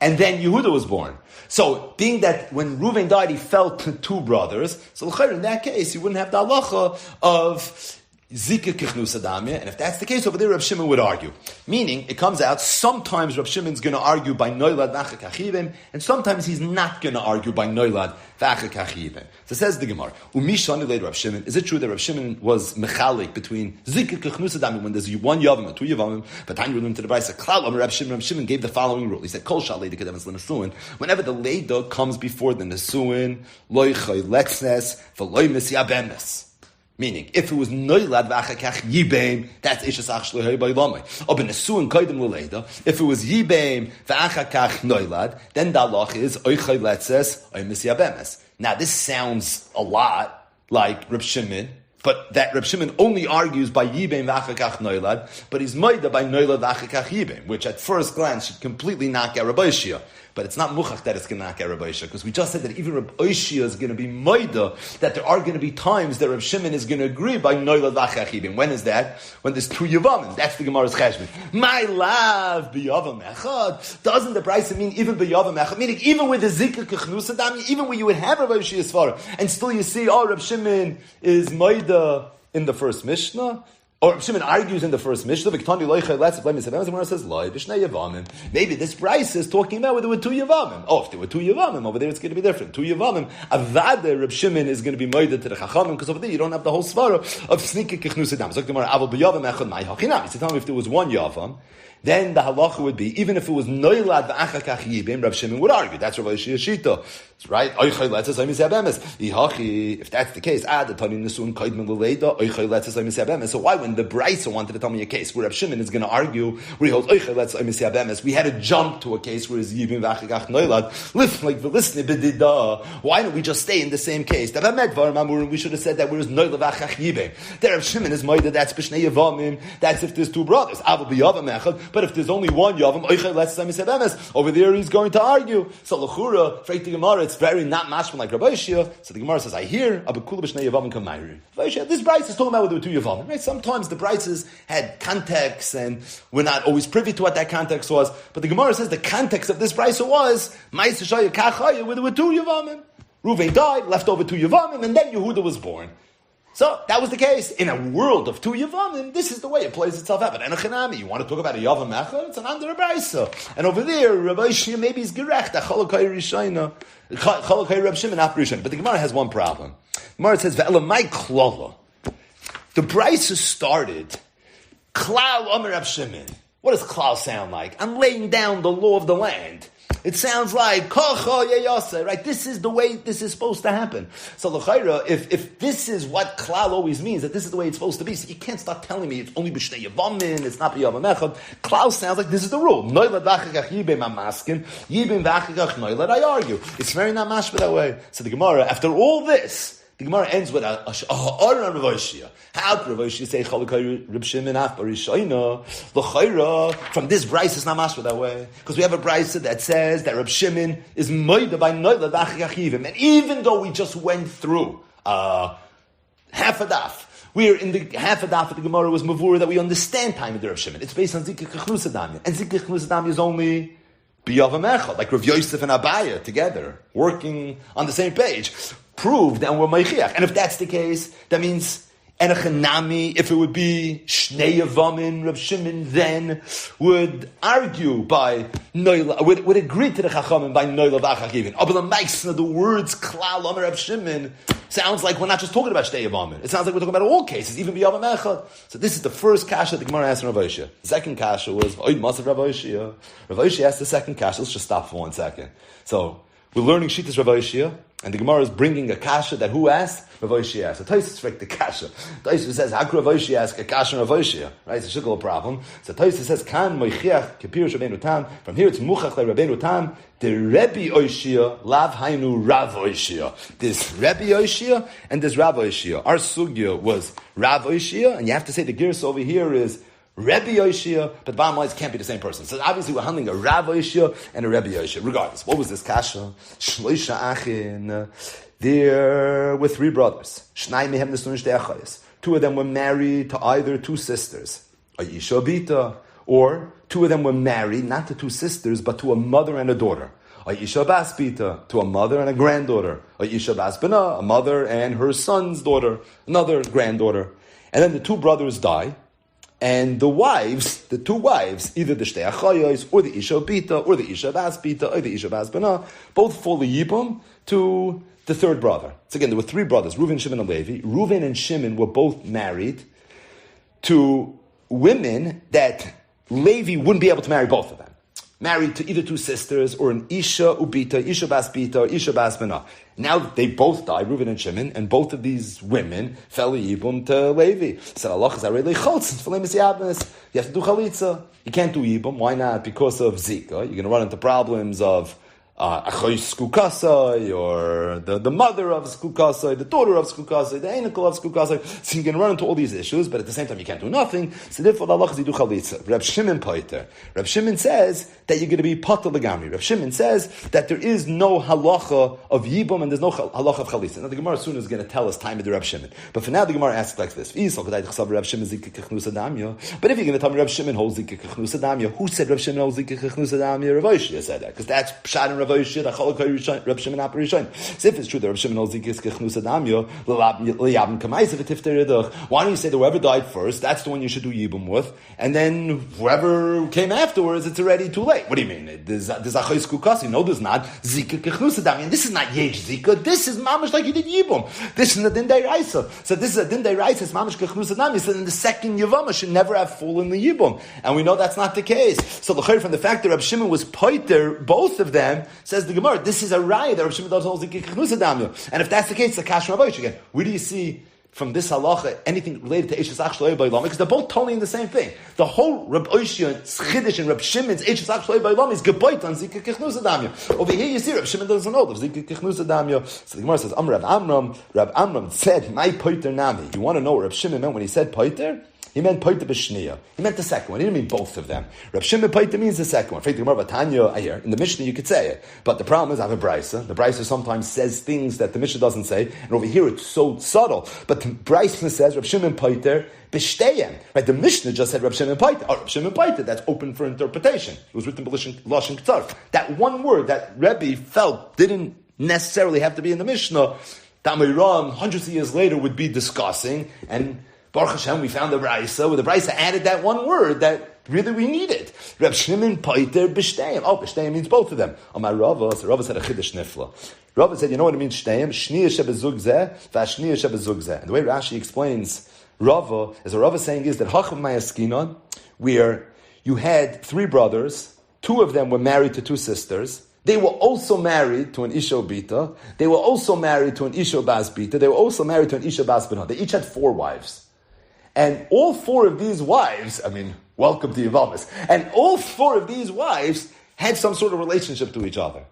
and then Yehuda was born? So, being that when Reuven died, he fell to two brothers, so in that case, you wouldn't have the halacha of Zika Kechnus Adamya, and if that's the case, over there Reb Shimon would argue. Meaning, it comes out, sometimes Reb Shimon's going to argue by Noilad V'Achak Achibim, and sometimes he's not going to argue by Noilad V'Achak Achibim. So says the Gemara, Umishani later Reb Shimon, is it true that Reb Shimon was mechalik between Zika Kechnus Adamya when there's one Yavim and two Yavamim, but Tanya went into the Brisa, Klal Reb Shimon gave the following rule. He said, Kol Shal Leida Kedemas L'Nesuin, whenever the Leida comes before the Nesuin, Loy Choy Lexnes, V'Loy Misyabemes. Meaning, if it was noilad v'achakach yibeim, that's ishas ach shlohei ba'ilomai. Or b'nesuin koidem l'leida, if it was yibeim v'achakach noilad, then the halach is oichai letzes oimis yabemes. Now, this sounds a lot like Reb Shimon, but that Reb Shimon only argues by yibeim v'achakach noilad, but he's moida by noilad v'achakach yibeim, which at first glance should completely knock out Rabbi Shia. But it's not muchach that it's going to knock out Rabbi Shia, because we just said that even Rabbi Shia is going to be moida, that there are going to be times that Reb Shimon is going to agree by noilad v'achakach yibeim. When is that? When there's two Yevamos. That's the Gemara's cheshbon. My love, b'yavam echad. Doesn't the Brisa mean even b'yavam echad? Meaning even with the zikah kechnusa dami, even when you would have Rabbi Shia's svara, and still you see, Reb Shimon is moida in the first Mishnah. Or Shimon argues in the first Mishnah, the Gemara says, maybe this Bryce is talking about whether there were two Yevamim. Oh, if there were two Yevamim, over there it's going to be different. Two Yevamim. Avada, Reb Shimon is going to be moided to the Chachamim, because over there you don't have the whole svara of sneaky kechnusadam. So Gemara, Aval b'Yavam echad mai hachinam. So tell me if there was one Yavam, then the halacha would be, even if it was noilad v'achakach yibim, Reb Shimon would argue. That's Rav Shia Shita. Right? If that's the case, so why when the Brisa wanted to tell me a case where Reb Shimon is going to argue, where he holds we had to jump to a case where it's yibim v'achakach noilad, why don't we just stay in the same case? We should have said that where it's noilad v'achakach yibim. There Reb Shimon is moida, that's b'shnei yevamim, that's if there's two brothers. But if there's only one yavam, over there he's going to argue. So l'chura, freit the Gemara, it's very not mashman like Rabbi Shia. So the Gemara says, I hear, abekula b'shnei yavamim kamayri. This Bryce is talking about whether there were two yavamim. Right? Sometimes the Bryces had context, and we're not always privy to what that context was. But the Gemara says the context of this Bryce was ma'aseh shaya kachaya, where there were two yavamim. Reuven died, left over two yavamim, and then Yehuda was born. So that was the case. In a world of two Yevamim, this is the way it plays itself out. But Enochanami, you want to talk about a Yavam Echad? It's an under a Brisa. And over there, Rabbi Shia maybe is gerecht. Chalakai Rishayna, Chalakai Reb Shimon after Rishayna. But the Gemara has one problem. The Gemara says, "Ve'elamai klala." The Brisa started Klal Amar Reb Shimon. What does Klal sound like? I'm laying down the law of the land. It sounds like Kocha Yeyasa, right? This is the way this is supposed to happen. So l'chayra, if this is what Klal always means, that this is the way it's supposed to be, so you can't start telling me it's only b'shnei Yevamin, it's not b'yavam echad. Klal sounds like this is the rule. Noilad v'achakach yibim amaskin, yibim v'achakach noilad. I argue. It's very not mashma that way. So the Gemara, after all this, the Gemara ends with a Rav Shia. How could Rav Shia say Chalakai Reb Shimon af Barishayna? L'chayra, from this Brisa is not mashma that way, because we have a Brisa that says that Reb Shimon is moida by noilad v'achakach yibim, and even though we just went through half a daf, we're in the half a daf of the Gemara was mavura that we understand time of the Reb Shimon. It's based on zikah kechnusadam, and zikah kechnusadam is only b'yavam echad, like Rav Yosef and Abaya together, working on the same page. Proved, and we're meichiach. And if that's the case, that means enochanami, if it would be shnei yavamin, Reb Shimon then would argue by noila, would agree to the chachamim by noila v'achach. But the words klal amar Reb Shimon sounds like we're not just talking about shnei yavamin. It sounds like we're talking about all cases, even b'yavam echad. So this is the first kasha the Gemara asked Rav Shia. The second kasha was oid masav Rav Shia. Rav Shia asked the second kasha. Let's just stop for 1 second. So we're learning Shittas Rav Shia, and the Gemara is bringing a kasha that who asked? Rav Shia asked. So Tosfos freaked the kasha. Tosfos says, how could Rav Shia ask a kasha Rav Shia? Right, it's a shikol problem. So Tosfos says, kan moichiach kepirish Rabbeinu Tam. From here it's muchach like Rabbeinu Tam. The Rebbe Oishia, lav hainu Rav Oishia. This Rebbe Oishia and this Rav Oishia. Our sugya was Rav Oishia, and you have to say the girsa over here is Rebbe Yoshia, but the bottom line is it can't be the same person. So obviously we're handling a Rav Yoshia and a Rebbe Yoshia. Regardless, what was this kasha? Shloisha achin. There were 3 brothers. Shnai mehem nesuin shtei achayos. 2 of them were married to either 2 sisters, a Yisha Bita, or 2 of them were married not to 2 sisters but to a mother and a daughter. A Yisha Bas Bita, to a mother and a granddaughter. A Yisha Bas Bina, a mother and her son's daughter, another granddaughter. And then the 2 brothers die. And the 2 wives, either the Shtei Achayos, or the Isha Bita, or the Isha Bas Bita, or the Isha Bas Bina, both fall a yibum to the 3rd brother. So again, there were 3 brothers, Reuven, Shimon, and Levi. Reuven and Shimon were both married to women that Levi wouldn't be able to marry both of them. married to either two sisters or an Isha Ubita, Isha Bas Bita, or Isha Bas Bana. Now they both died, Reuven and Shimon, and both of these women fell Yibum to Levi. Said Allah is already Cholz, you have to do Chalitza. You can't do Yibum. Why not? Because of Zika. You're going to run into problems of Achoy Skukasai, or the mother of Skukasai, the daughter of Skukasai, the Einikel of Skukasai. So you're going to run into all these issues, but at the same time you can't do nothing. So therefore, the halacha is you do chalitza. Reb Shimon Poiter. Reb Shimon says that you're going to be pater legamri. Reb Shimon says that there is no halacha of yibum and there's no halacha of chalitza. Now the Gemara soon is going to tell us time of the Reb Shimon. But for now the Gemara asks like this. But if you're going to tell me Reb Shimon holds zikah kechnus adamya, who said Reb Shimon holds zikah kechnus adamya? Rav Oshia said that, because that's pshat and Rav Oshia, Reb Shimon Aparishon. So if it's true that Reb Shimon holds zikah kechnus adamya, why don't you say that whoever died first, that's the one you should do yibum with, and then whoever came afterwards, it's already too late. What do you mean? There's Achoy Skukasai. No, there's not. Zika kechnus adamya. This is not Yesh Zika. This is mamash like you did yibum. This is a din deraisa. So this is a din deraisa. It's mamash kechnus adamya. So then the second Yevamos should never have fallen the yibum. And we know that's not the case. So the from the fact that Reb Shimon was poiter, both of them, says the Gemara, this is a raya that Reb Shimon doesn't hold zika kechnus adamya. And if that's the case, the Kash Rav Oshia again. Where do you see from this halacha anything related to Eishes Ach Shloi B'Olam? Because they're both totally in the same thing. The whole Reb Oshia's Chiddush and Reb Shimon's Eishes Ach Shloi B'Olam is geboit on zika kechnus adamya. Over here you see Reb Shimon doesn't hold of zika kechnus adamya. So the Gemara says, Rav Amram said, my poiter nami. You want to know what Reb Shimon meant when he said poiter? He meant poiter b'shniya. He meant the second one. He didn't mean both of them. Reb Shimon poiter means the second one. In fact, the Gemara Tanya, I hear in the Mishnah you could say it, but the problem is I have a brisa. The brisa sometimes says things that the Mishnah doesn't say, and over here it's so subtle. But the brisa says Reb Shimon poiter b'shteyem. Right? The Mishnah just said Reb Shimon poiter. Oh, Reb Shimon poiter. That's open for interpretation. It was written b'lashon k'tzar. That one word that Rebbe felt didn't necessarily have to be in the Mishnah, Tamiram hundreds of years later would be discussing, and Baruch Hashem, we found the Braisa, where the Braisa added that one word that really we needed. Reb Shimon poiter b'shteyem. Oh, b'shteyem means both of them. Oh, my Rava, so Rava said a chiddush nifla. Rava said, you know what it means, shteyem? Shniya shebezug zeh, v'ashniya shebezug zeh. And the way Rashi explains Rava, as a Rava saying is that Hachav Mayaskinon, where you had three brothers, two of them were married to two sisters, they were also married to an Isha Bita, they were also married to an Isha Bas Bita, they were also married to an Isha Bas Bina. They each had 4 wives. And all 4 of these wives, welcome to Yevamos, and all 4 of these wives had some sort of relationship to each other.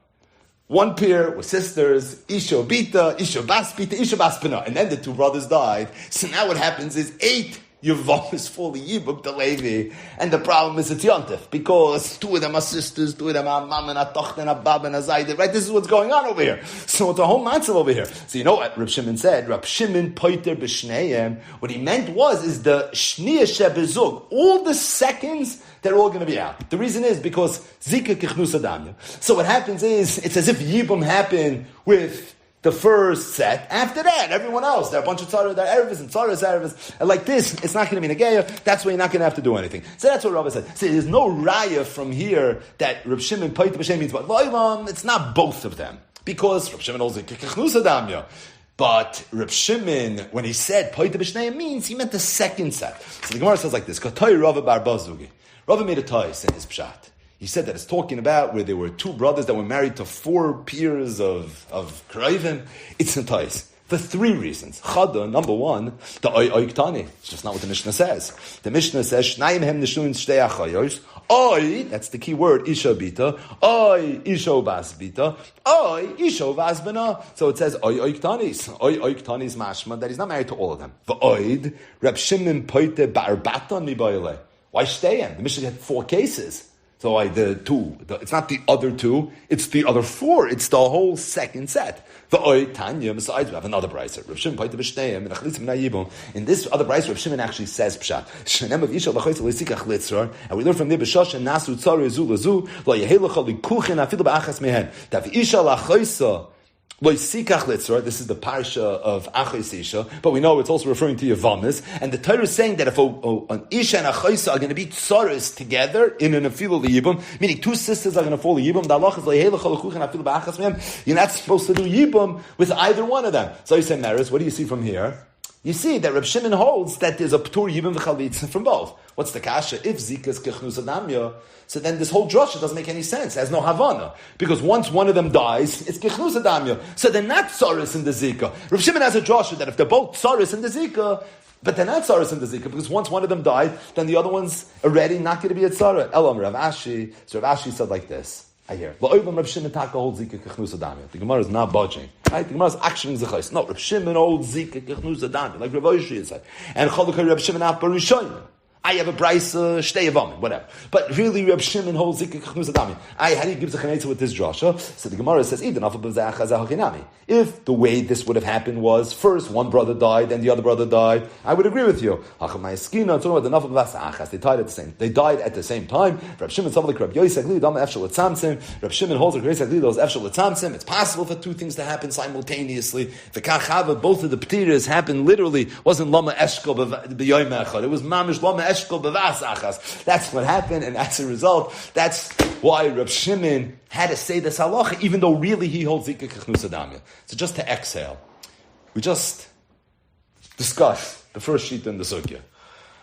One pair were sisters, Isha Bita, Isha Bas Bita, Isha Bas Bina, and then the 2 brothers died. So now what happens is 8 Yevamos fall the Yibum to Levi, and the problem is it's Yontif, because 2 of them are sisters, 2 of them are Mam and a Tochter and a Bab and a Zayde, right? This is what's going on over here. So it's a whole matzav over here. So you know what Reb Shimon said? Reb Shimon poiter b'shneihem. What he meant is the Shniya shebezug, all the seconds, they're all going to be out. The reason is because Zika kechnus adamya. So what happens is, it's as if Yibum happened with the first set. After that, everyone else, there are a bunch of tzara, there are Erevas and tzaras, and like this, it's not going to be Negeya, that's why you're not going to have to do anything. So that's what Rabbi said. So there's no raya from here that Reb Shimon Poiter B'Shem means, but it's not both of them. Because Reb Shimon holds a kechnus adamya. But Reb Shimon, when he said Poiter B'Shnei means, he meant the second set. So the Gemara says like this, Katoi Rava Bar Bazugi. Rava made a tois in his pshat. He said that it's talking about where there were 2 brothers that were married to 4 peers of Kroivim. It's a tois. For 3 reasons. Chada, number 1, the oy ktani. It's just not what the Mishnah says. The Mishnah says, Shnayim hem nishun shtei achayos. Oy, that's the key word, Isha Bita. Oy, Isha Bas Bita. Oy, Isha Bas Bina. So it says, Oy Ktanis. Oy Ktanis mashma, that he's not married to all of them. V'oyd, Reb Shimon poite ba'arbaton mi ba'ileh. Why shteyem? The Mishnah had 4 cases. So it's not the other 2, it's the other 4. It's the whole second set. Tanya, besides, we have another brayser. Reb Shimon poiter b'shteyem, and achlitzim na'yibum. In this other brayser, Reb Shimon actually says pshat. Shenem of isha l'choytz l'sikach litzrar, and we learn from there b'shosh and nasu tzar zu l'zu lo yehelecha l'kuchen afilu ba'achas mehen. Tav isha l'choytza. This is the parsha of Achos Isha, but we know it's also referring to Yevamos. And the Torah is saying that if an Isha and a Chaysa are going to be tzaros together in an afilu liyibum, meaning 2 sisters are going to fall liyibum, the halach is leihelecha l'kuchen afilu ba'achas mehem. You're not supposed to do yibum with either one of them. So you say, Maris, what do you see from here? You see that Reb Shimon holds that there's a p'tur yibum v'chalitza from both. What's the kasha? If Zika is Kechnus Adamya, so then this whole drasha doesn't make any sense. It has no Havana. Because once one of them dies, it's Kechnus Adamya. So they're not Tsaris in the Zika. Rav Shimon has a drasha that if they're both Tsaris in the Zika, but they're not Tsaris in the Zika, because once one of them died, then the other one's already not going to be a Tzara. Elam Rav Ashi. So Rav Ashi said like this. I hear. Rav Shimon Taka holds Zika Kechnus Adamya. The Gemara is not budging. Right? The Gemara is actioning Zechais. No, Rav Shimon holds Zika Kechnus Adamya, like Rav Oshi said. And Chalukah Rav Shimon Ap Barishoyim. I have a price, shtei Yevamos, whatever. But really, Reb Shimon holds Zika Kechnus Adamya. How do you give the Chanetza with this drasha? So the Gemara says, if the way this would have happened was first one brother died and the other brother died, I would agree with you. They died at the same time. Reb Shimon holds Reb Shimon holds it's possible for two things to happen simultaneously. The Kachava, both of the Ptiras happened literally, wasn't Lama Eshkol b'yoyim echad. It was Mamish Lama That's what happened, and as a result, that's why Reb Shimon had to say this halacha, even though really he holds Zika Kechnus Adamya. So just to exhale, we just discussed the first sheet in the Sugya,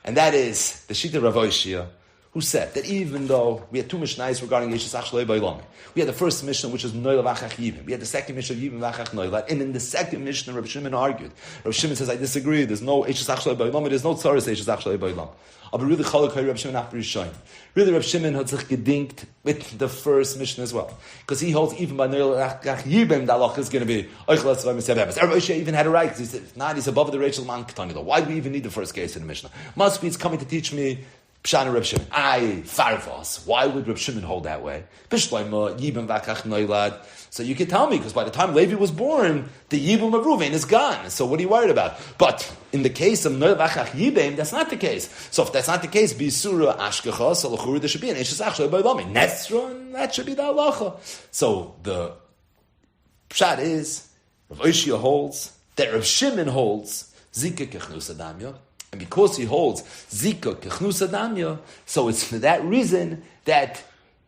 and that is the sheet of Rav Oshia, who said that even though we had two Mishnahs regarding Yeshus Achlei Ba'olamo, we had the first Mishnah, which is Noila V'achach Yibim. We had the second Mishnah, Yibim V'achach Noila. And in the second Mishnah, Rav Shimon argued. Rav Shimon says, I disagree. There's no Yeshus Achlei Ba'olamo. There's no Tzaras Yeshus Achlei Ba'olamo. But really, Chalukah Rav Shimon Ap Barishoyim. Really, Rav Shimon had sich gedinkt with the first Mishnah as well. Because he holds even by Noila V'achach Yibim, the halacha is going to be Oichlas V'ayim Yevamos. Rav Oshia even had a right, because he said, if not, he's above the Rachel Man Ketani. Why do we even need the first case in the Mishnah? Must be it's coming to teach me Pshana Reb Shimon. Farvos. Why would Reb Shimon hold that way? Bishloima, Yibim V'achach Noilad. So you can tell me, because by the time Levi was born, the Yibim of Ruvain is gone. So what are you worried about? But in the case of Noil V'achach Yibim, that's not the case. So if that's not the case, B'Yisura Ashkecha, so L'churi, there should be an Eshes Achshei Ba'olamo. Nesron, that should be the halacha. So the Pshat is, Rav Oshia holds, that Reb Shimon holds, Zika Kechnus Adamya. And because he holds Zika Kechnus Adamya, so it's for that reason that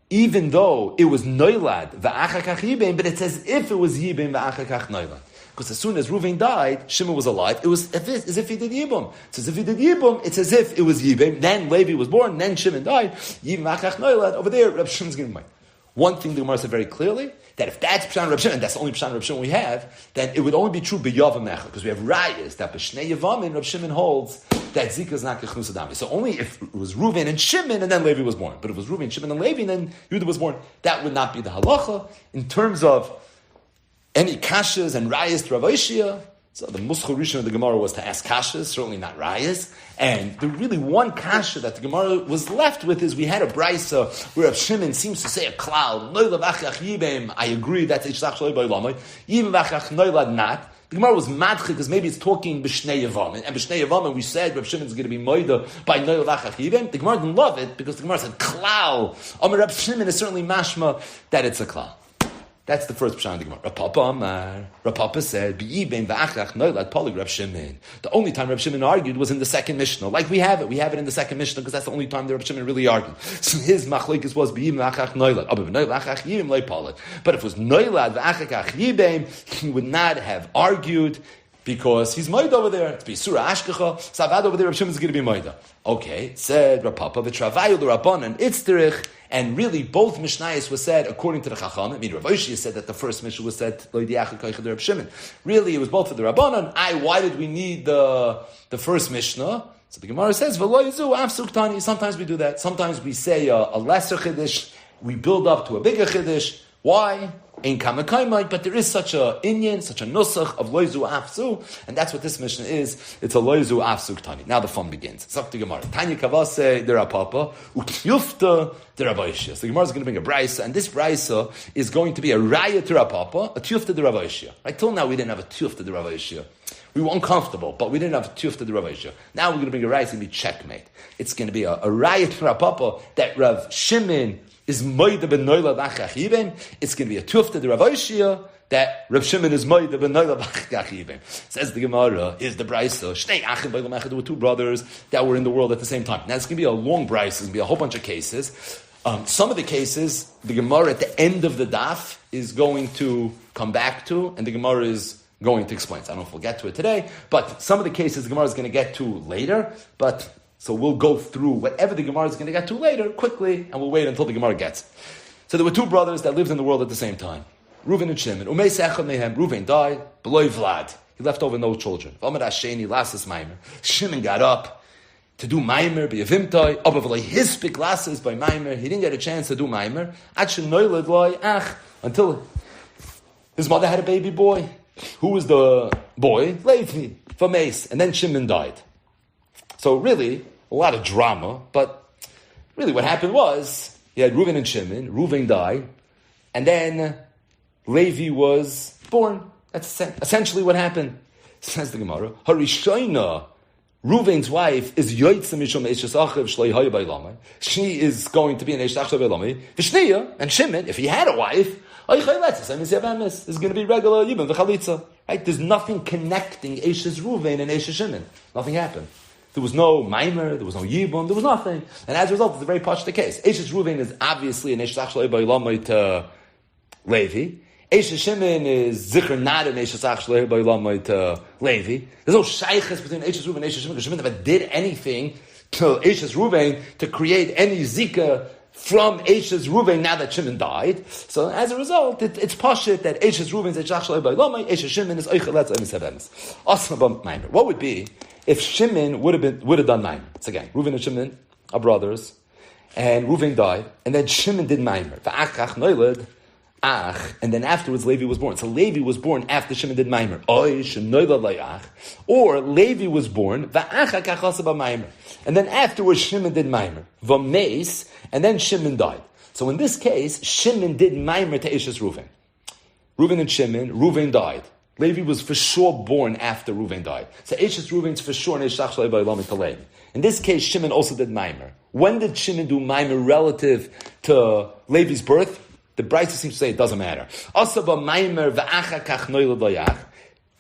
even though it was Noilad V'achakach Yibim, but it's as if it was Yibim V'achakach Noilad. Because as soon as Reuven died, Shimon was alive. It was as if he did Yibum. It's as if he did Yibum. It's as if it was Yibim. Then Levi was born. Then Shimon died. Yibim V'achakach Noilad. Over there, Reb Shimon's giving mind. One thing the Gemara said very clearly, that if that's Pshan Reb Shimon, that's the only Pshan Reb Shimon we have, then it would only be true b'Yavam Echad, because we have Rayas that b'Shnei Yevamim Reb Shimon holds that Zika is not Kechnus Adamya. So only if it was Reuven and Shimon and then Levi was born. But if it was Reuven, Shimon and Levi and then Yehuda was born, that would not be the halacha in terms of any kashas and Rayas to Rav Oshia. So the Muschel Rishon of the Gemara was to ask kashas, certainly not Rayas. And the really one kasha that the Gemara was left with is we had a brisa where Rav Shimon seems to say a cloud. I agree that's Yeshus Achlei Ba'olamo. Yibim V'achach Noilad not. The Gemara was madchik because maybe it's talking b'Shnei Yevamim. And b'Shnei Yevamim we said Rav Shimon is going to be moida by Noilad V'achach Yibim. The Gemara didn't love it because the Gemara said klal. Rav Shimon is certainly mashma that it's a klal. That's the first pshat in the Gemara. Rav Papa said, "B'yibim v'achach noilad polig Rav Shimon." The only time Rav Shimon argued was in the second Mishnah. Like we have it in the second Mishnah because that's the only time that Rav Shimon really argued. So his machlekes was b'yibim v'achach noilad. But if it was noilad v'achach yibim, he would not have argued because he's moed over there. It's b'Yisura Ashkecha. Savad over there, Rav Shimon's going to be moed. Okay, said Rav Papa, v'travayu l'Rabbanan itzterich. And really, both Mishnayos was said according to the Chacham. I mean, Rav Oshia said that the first Mishnah was said Lo Yediachad Koichad Rav Shimon. Really, it was both for the Rabbanan. Why did we need the first Mishnah? So the Gemara says, V'lo Yizu Af Suktani. Sometimes we do that. Sometimes we say a lesser Chiddush. We build up to a bigger Chiddush. Why? Ein kamakaimai, but there is such a inyan, such a nusach of loizu afsu, and that's what this mission is. It's a loizu afsu ktani. Now the fun begins. Zakti Gemara. Tanya kavase der Papa ukyufta der Rabbeishia. So the Gemara is going to bring a brisa, and this brisa is going to be a raya to Papa, a tiyufta der Rabbeishia. Right till now we didn't have a tiyufta der Rabbeishia. We were uncomfortable, but we didn't have a tiyufta der Rabbeishia. Now we're going to bring a raya. It's going to be checkmate. It's going to be a raya to Papa that Rav Shimon is moide ben noila v'achach yibim. It's going to be a tufta de Rav Oshia that Rav Shimon is moide ben noila v'achach yibim. Says the Gemara, is the brisa. Shnei achim b'olam echad. There were two brothers that were in the world at the same time. Now it's going to be a long brisa. It's going to be a whole bunch of cases. Some of the cases, the Gemara at the end of the daf is going to come back to, and the Gemara is going to explain. So I don't know if we'll get to it today, but some of the cases the Gemara is going to get to later, but So we'll go through whatever the Gemara is going to get to later, quickly, and we'll wait until the Gemara gets. So there were two brothers that lived in the world at the same time. Reuven and Shimon. Reuven died, below Vlad. He left over no children. Shimon got up to do Maimer, by Yevimtai, hispik lasses by Maimer. He didn't get a chance to do Maimer. Until his mother had a baby boy. Who was the boy? Levi, from Mace. And then Shimon died. So really, a lot of drama, but really what happened was, he had Reuven and Shimon, Reuven died, and then Levi was born. That's essentially what happened. Says the Gemara, Harishoina, Reuven's wife is Yoitza Mishum Eishes Achiv Shloi Hoya B'Olamai. She is going to be an Eishes Achiv B'Olamai. V'shniya, and Shimon, if he had a wife, is going to be regular Yibam V'Chalitza. Right? There's nothing connecting Eishes Reuven and Eishes Shimon. Nothing happened. There was no Maimer, there was no Yibum, there was nothing. And as a result, it's a very the case. Eishes Reuven is obviously an Eishes Achiv B'Olamai to Levi. Eishes Shimon is Zikr not an Eishes Achiv B'Olamai to Levi. There's no shaykhs between Eishes Reuven and Eishes Shimon, because Shimon never did anything to Eishes Reuven to create any Zika from Eishes Reuven now that Shimon died. So as a result, it's pashit that Eishes Reuven is Eishes Achiv B'Olamai, Eishes Shimon is Eicheletz Emes Habemes. Also about Maimer. What would be if Shimon would have done Maimer? It's again, Reuven and Shimon are brothers, and Reuven died, and then Shimon did Maimer. V'achach noiled, and then afterwards Levi was born. So Levi was born after Shimon did Maimer. Or Levi was born, and then afterwards Shimon did Maimer. V'meis, and then Shimon died. So in this case, Shimon did Maimer to Eishes Reuven. Reuven and Shimon, Reuven died. Levi was for sure born after Reuven died. So Eishes Reuven's for sure in Eishes Achiv B'Olamai to Levi. In this case, Shimon also did Maimer. When did Shimon do Maimer relative to Levi's birth? The Brisa seems to say it doesn't matter. Asaba Maimer v'achakach noilad loyach.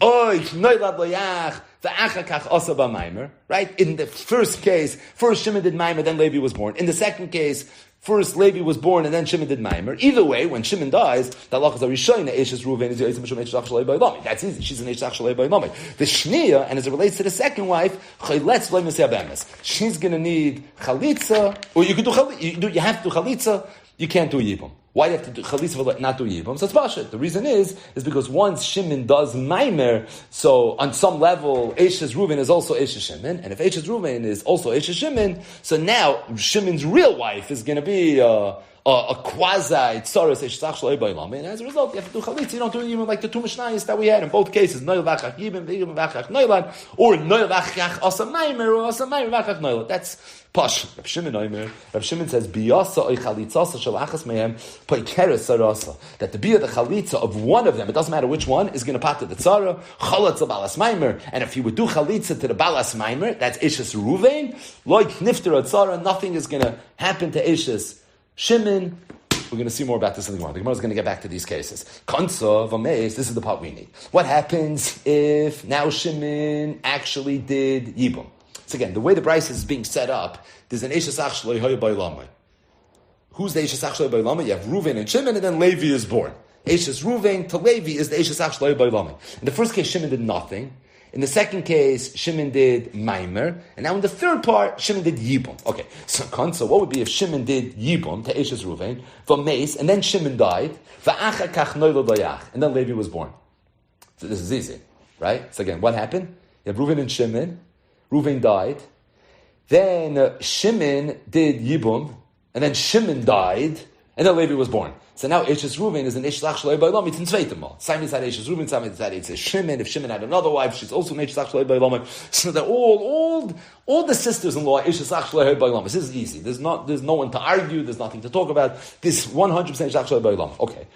Oy, noilad loyach v'achakach asaba Maimer. Right? In the first case, first Shimon did Maimer, then Levi was born. In the second case, first Levi was born, and then Shimon did Maimer. Either way, when Shimon dies, the halachas are rishoyna, Eishes Reuven is Yotzim Mishum Eishes Achiv B'Olamai. That's easy. She's an Eishes Achiv B'Olamai. The Shniya, and as it relates to the second wife, Chayletz V'Lo Miseh Bemes. She's going to need Chalitza, or you have to do Chalitza, you can't do Yibum. Why do you have to do Chalitza not do Yibum? So it's Pashut. The reason is because once Shimon does Maimer, so on some level, Eishes Reuven is also Eishes Shimon, and if Eishes Reuven is also Eishes Shimon, so now Shimon's real wife is going to be a quasi tzaras Eishes Achiv B'Olamai, and as a result, you have to do Chalitza. You don't do Yibum like the two Mishnayos that we had in both cases, Noil V'achach Yibum, Yibum V'achach Noilad, or Noil V'achach Asa Maimer, or Asa Maimer V'achach Noilad. That's Pash. Rav Shimon says, Biyasa oy chalitzasa shel achas mehem poikeres sarasa. That the biyah, the chalitza of one of them, it doesn't matter which one, is going to pat to the tzara, chalatza balas maimer. And if you would do chalitza to the balas maimer, that's Eishes Reuven, loik nifter tzara, nothing is going to happen to Eishes Shimon. We're going to see more about this in the Gemara. The Gemara is going to get back to these cases. Kansa, Vameis, this is the part we need. What happens if now Shimon actually did Yibum? So again, the way the Bryce is being set up, there's an Eishes Achiv B'Olamai. Who's the Eishes Achiv B'Olamai? You have Reuven and Shimon, and then Levi is born. Eishes Reuven to Levi is the Eishes Achiv B'Olamai. In the first case, Shimon did nothing. In the second case, Shimon did Maimer. And now in the third part, Shimon did Yibum. Okay, so what would be if Shimon did Yibum to Eishes Reuven, V'meis, and then Shimon died, V'achakach noilad loyach, and then Levi was born. So this is easy, right? So again, what happened? You have Reuven and Shimon. Reuven died. Then Shimon did Yibum, and then Shimon died, and then Levi was born. So now Eishes Reuven is an Eishes Achiv B'Olamai. It's in Tzveitim. Simon had Eishes Reuven, Simon had Eishes Shimon. If Shimon had another wife, she's also an Eishes Achiv B'Olamai. So that all the sisters-in-law are Eishes Achiv B'Olamai. This is easy. There's no one to argue. There's nothing to talk about. This 100% Eishes Achiv B'Olamai. Okay.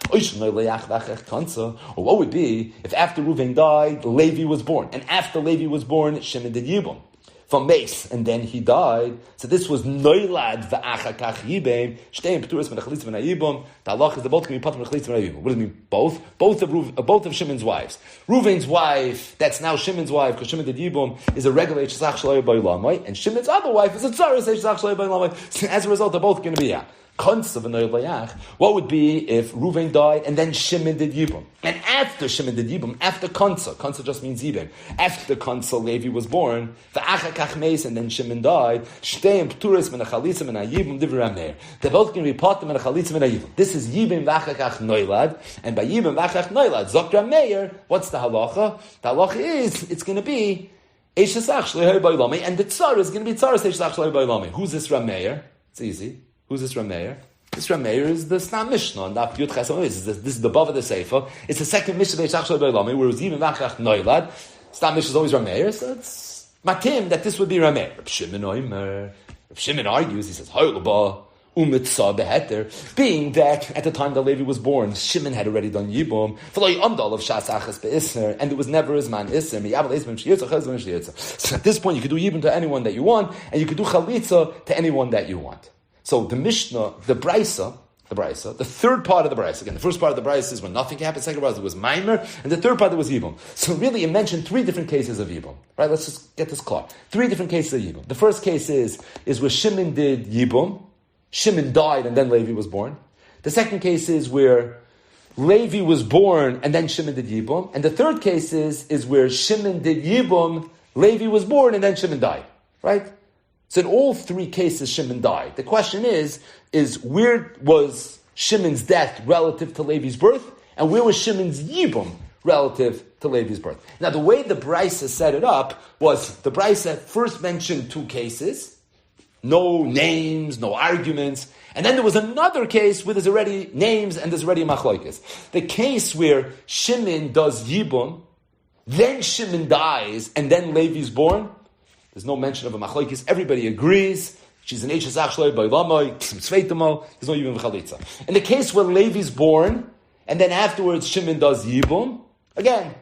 Or what would be if after Reuven died, Levi was born, and after Levi was born, Shimon did Yibum from Mace, and then he died. So this was Noilad v'achakach Yibem. Shteim P'turas v'nachalitz v'nayibum. The halach is the both can be put v'nachalitz v'nayibum. What does it mean? Both? Both of Shimon's wives. Reuven's wife, that's now Shimon's wife, because Shimon did Yibum, is a regular Eishes Achiv B'Olamai, and Shimon's other wife is a tzaras Eishes Achiv B'Olamai. So as a result, they're both going to be out. What would be if Reuven died and then Shimon did Yibum? And after Shimon did Yibum, after Konsa just means Yibum. After Konsa, Levi was born, and then Shimon died. They're both going to be Patim and Chalitzim and Yibum. This is Yibum v'achakach noilad, and by Yibum v'achakach noilad, Zokra Meir, what's the halacha? The halacha is, it's going to be Eishasach Shlehoi Ba'ilami, and the Tsar is going to be Tsar Eishasach Shlehoi Ba'ilami. Who's this Rameir? It's easy. Who's this Rameir? This Rameir is the Stam Mishnah, and this is the above of the Sefer. It's the second Mishnah of Eishasach Shlehoi Ba'ilami, whereas Yibum v'achakach noilad, Stam Mishnah is always Rameir, so it's matim that this would be Rameir. Reb Shimon argues, he says, being that at the time that Levi was born, Shimon had already done Yibum, and there was never his man Isser. So at this point, you could do Yibum to anyone that you want, and you could do Chalitza to anyone that you want. So the Mishnah, the Brisa, the third part of the Brisa, again, the first part of the Brisa is when nothing happened, the second part was Maimer, and the third part there was Yibum. So really it mentioned three different cases of Yibum. Right, let's just get this clear. Three different cases of Yibum. The first case is where Shimon did Yibum, Shimon died and then Levi was born. The second case is where Levi was born and then Shimon did Yibum. And the third case is where Shimon did Yibum, Levi was born and then Shimon died. Right? So in all three cases Shimon died. The question is where was Shimon's death relative to Levi's birth? And where was Shimon's Yibum relative to Levi's birth? Now the way the Brisa set it up was the Brisa first mentioned two cases. No names, no arguments. And then there was another case where there's already names and there's already a machlokes. The case where Shimon does Yibum, then Shimon dies, and then Levi's born, there's no mention of a machlokes. Everybody agrees. She's an Eishasach Shlehoi Ba'ilami, there's no Yibum v'chalitza. In the case where Levi's born, and then afterwards Shimon does Yibum, again,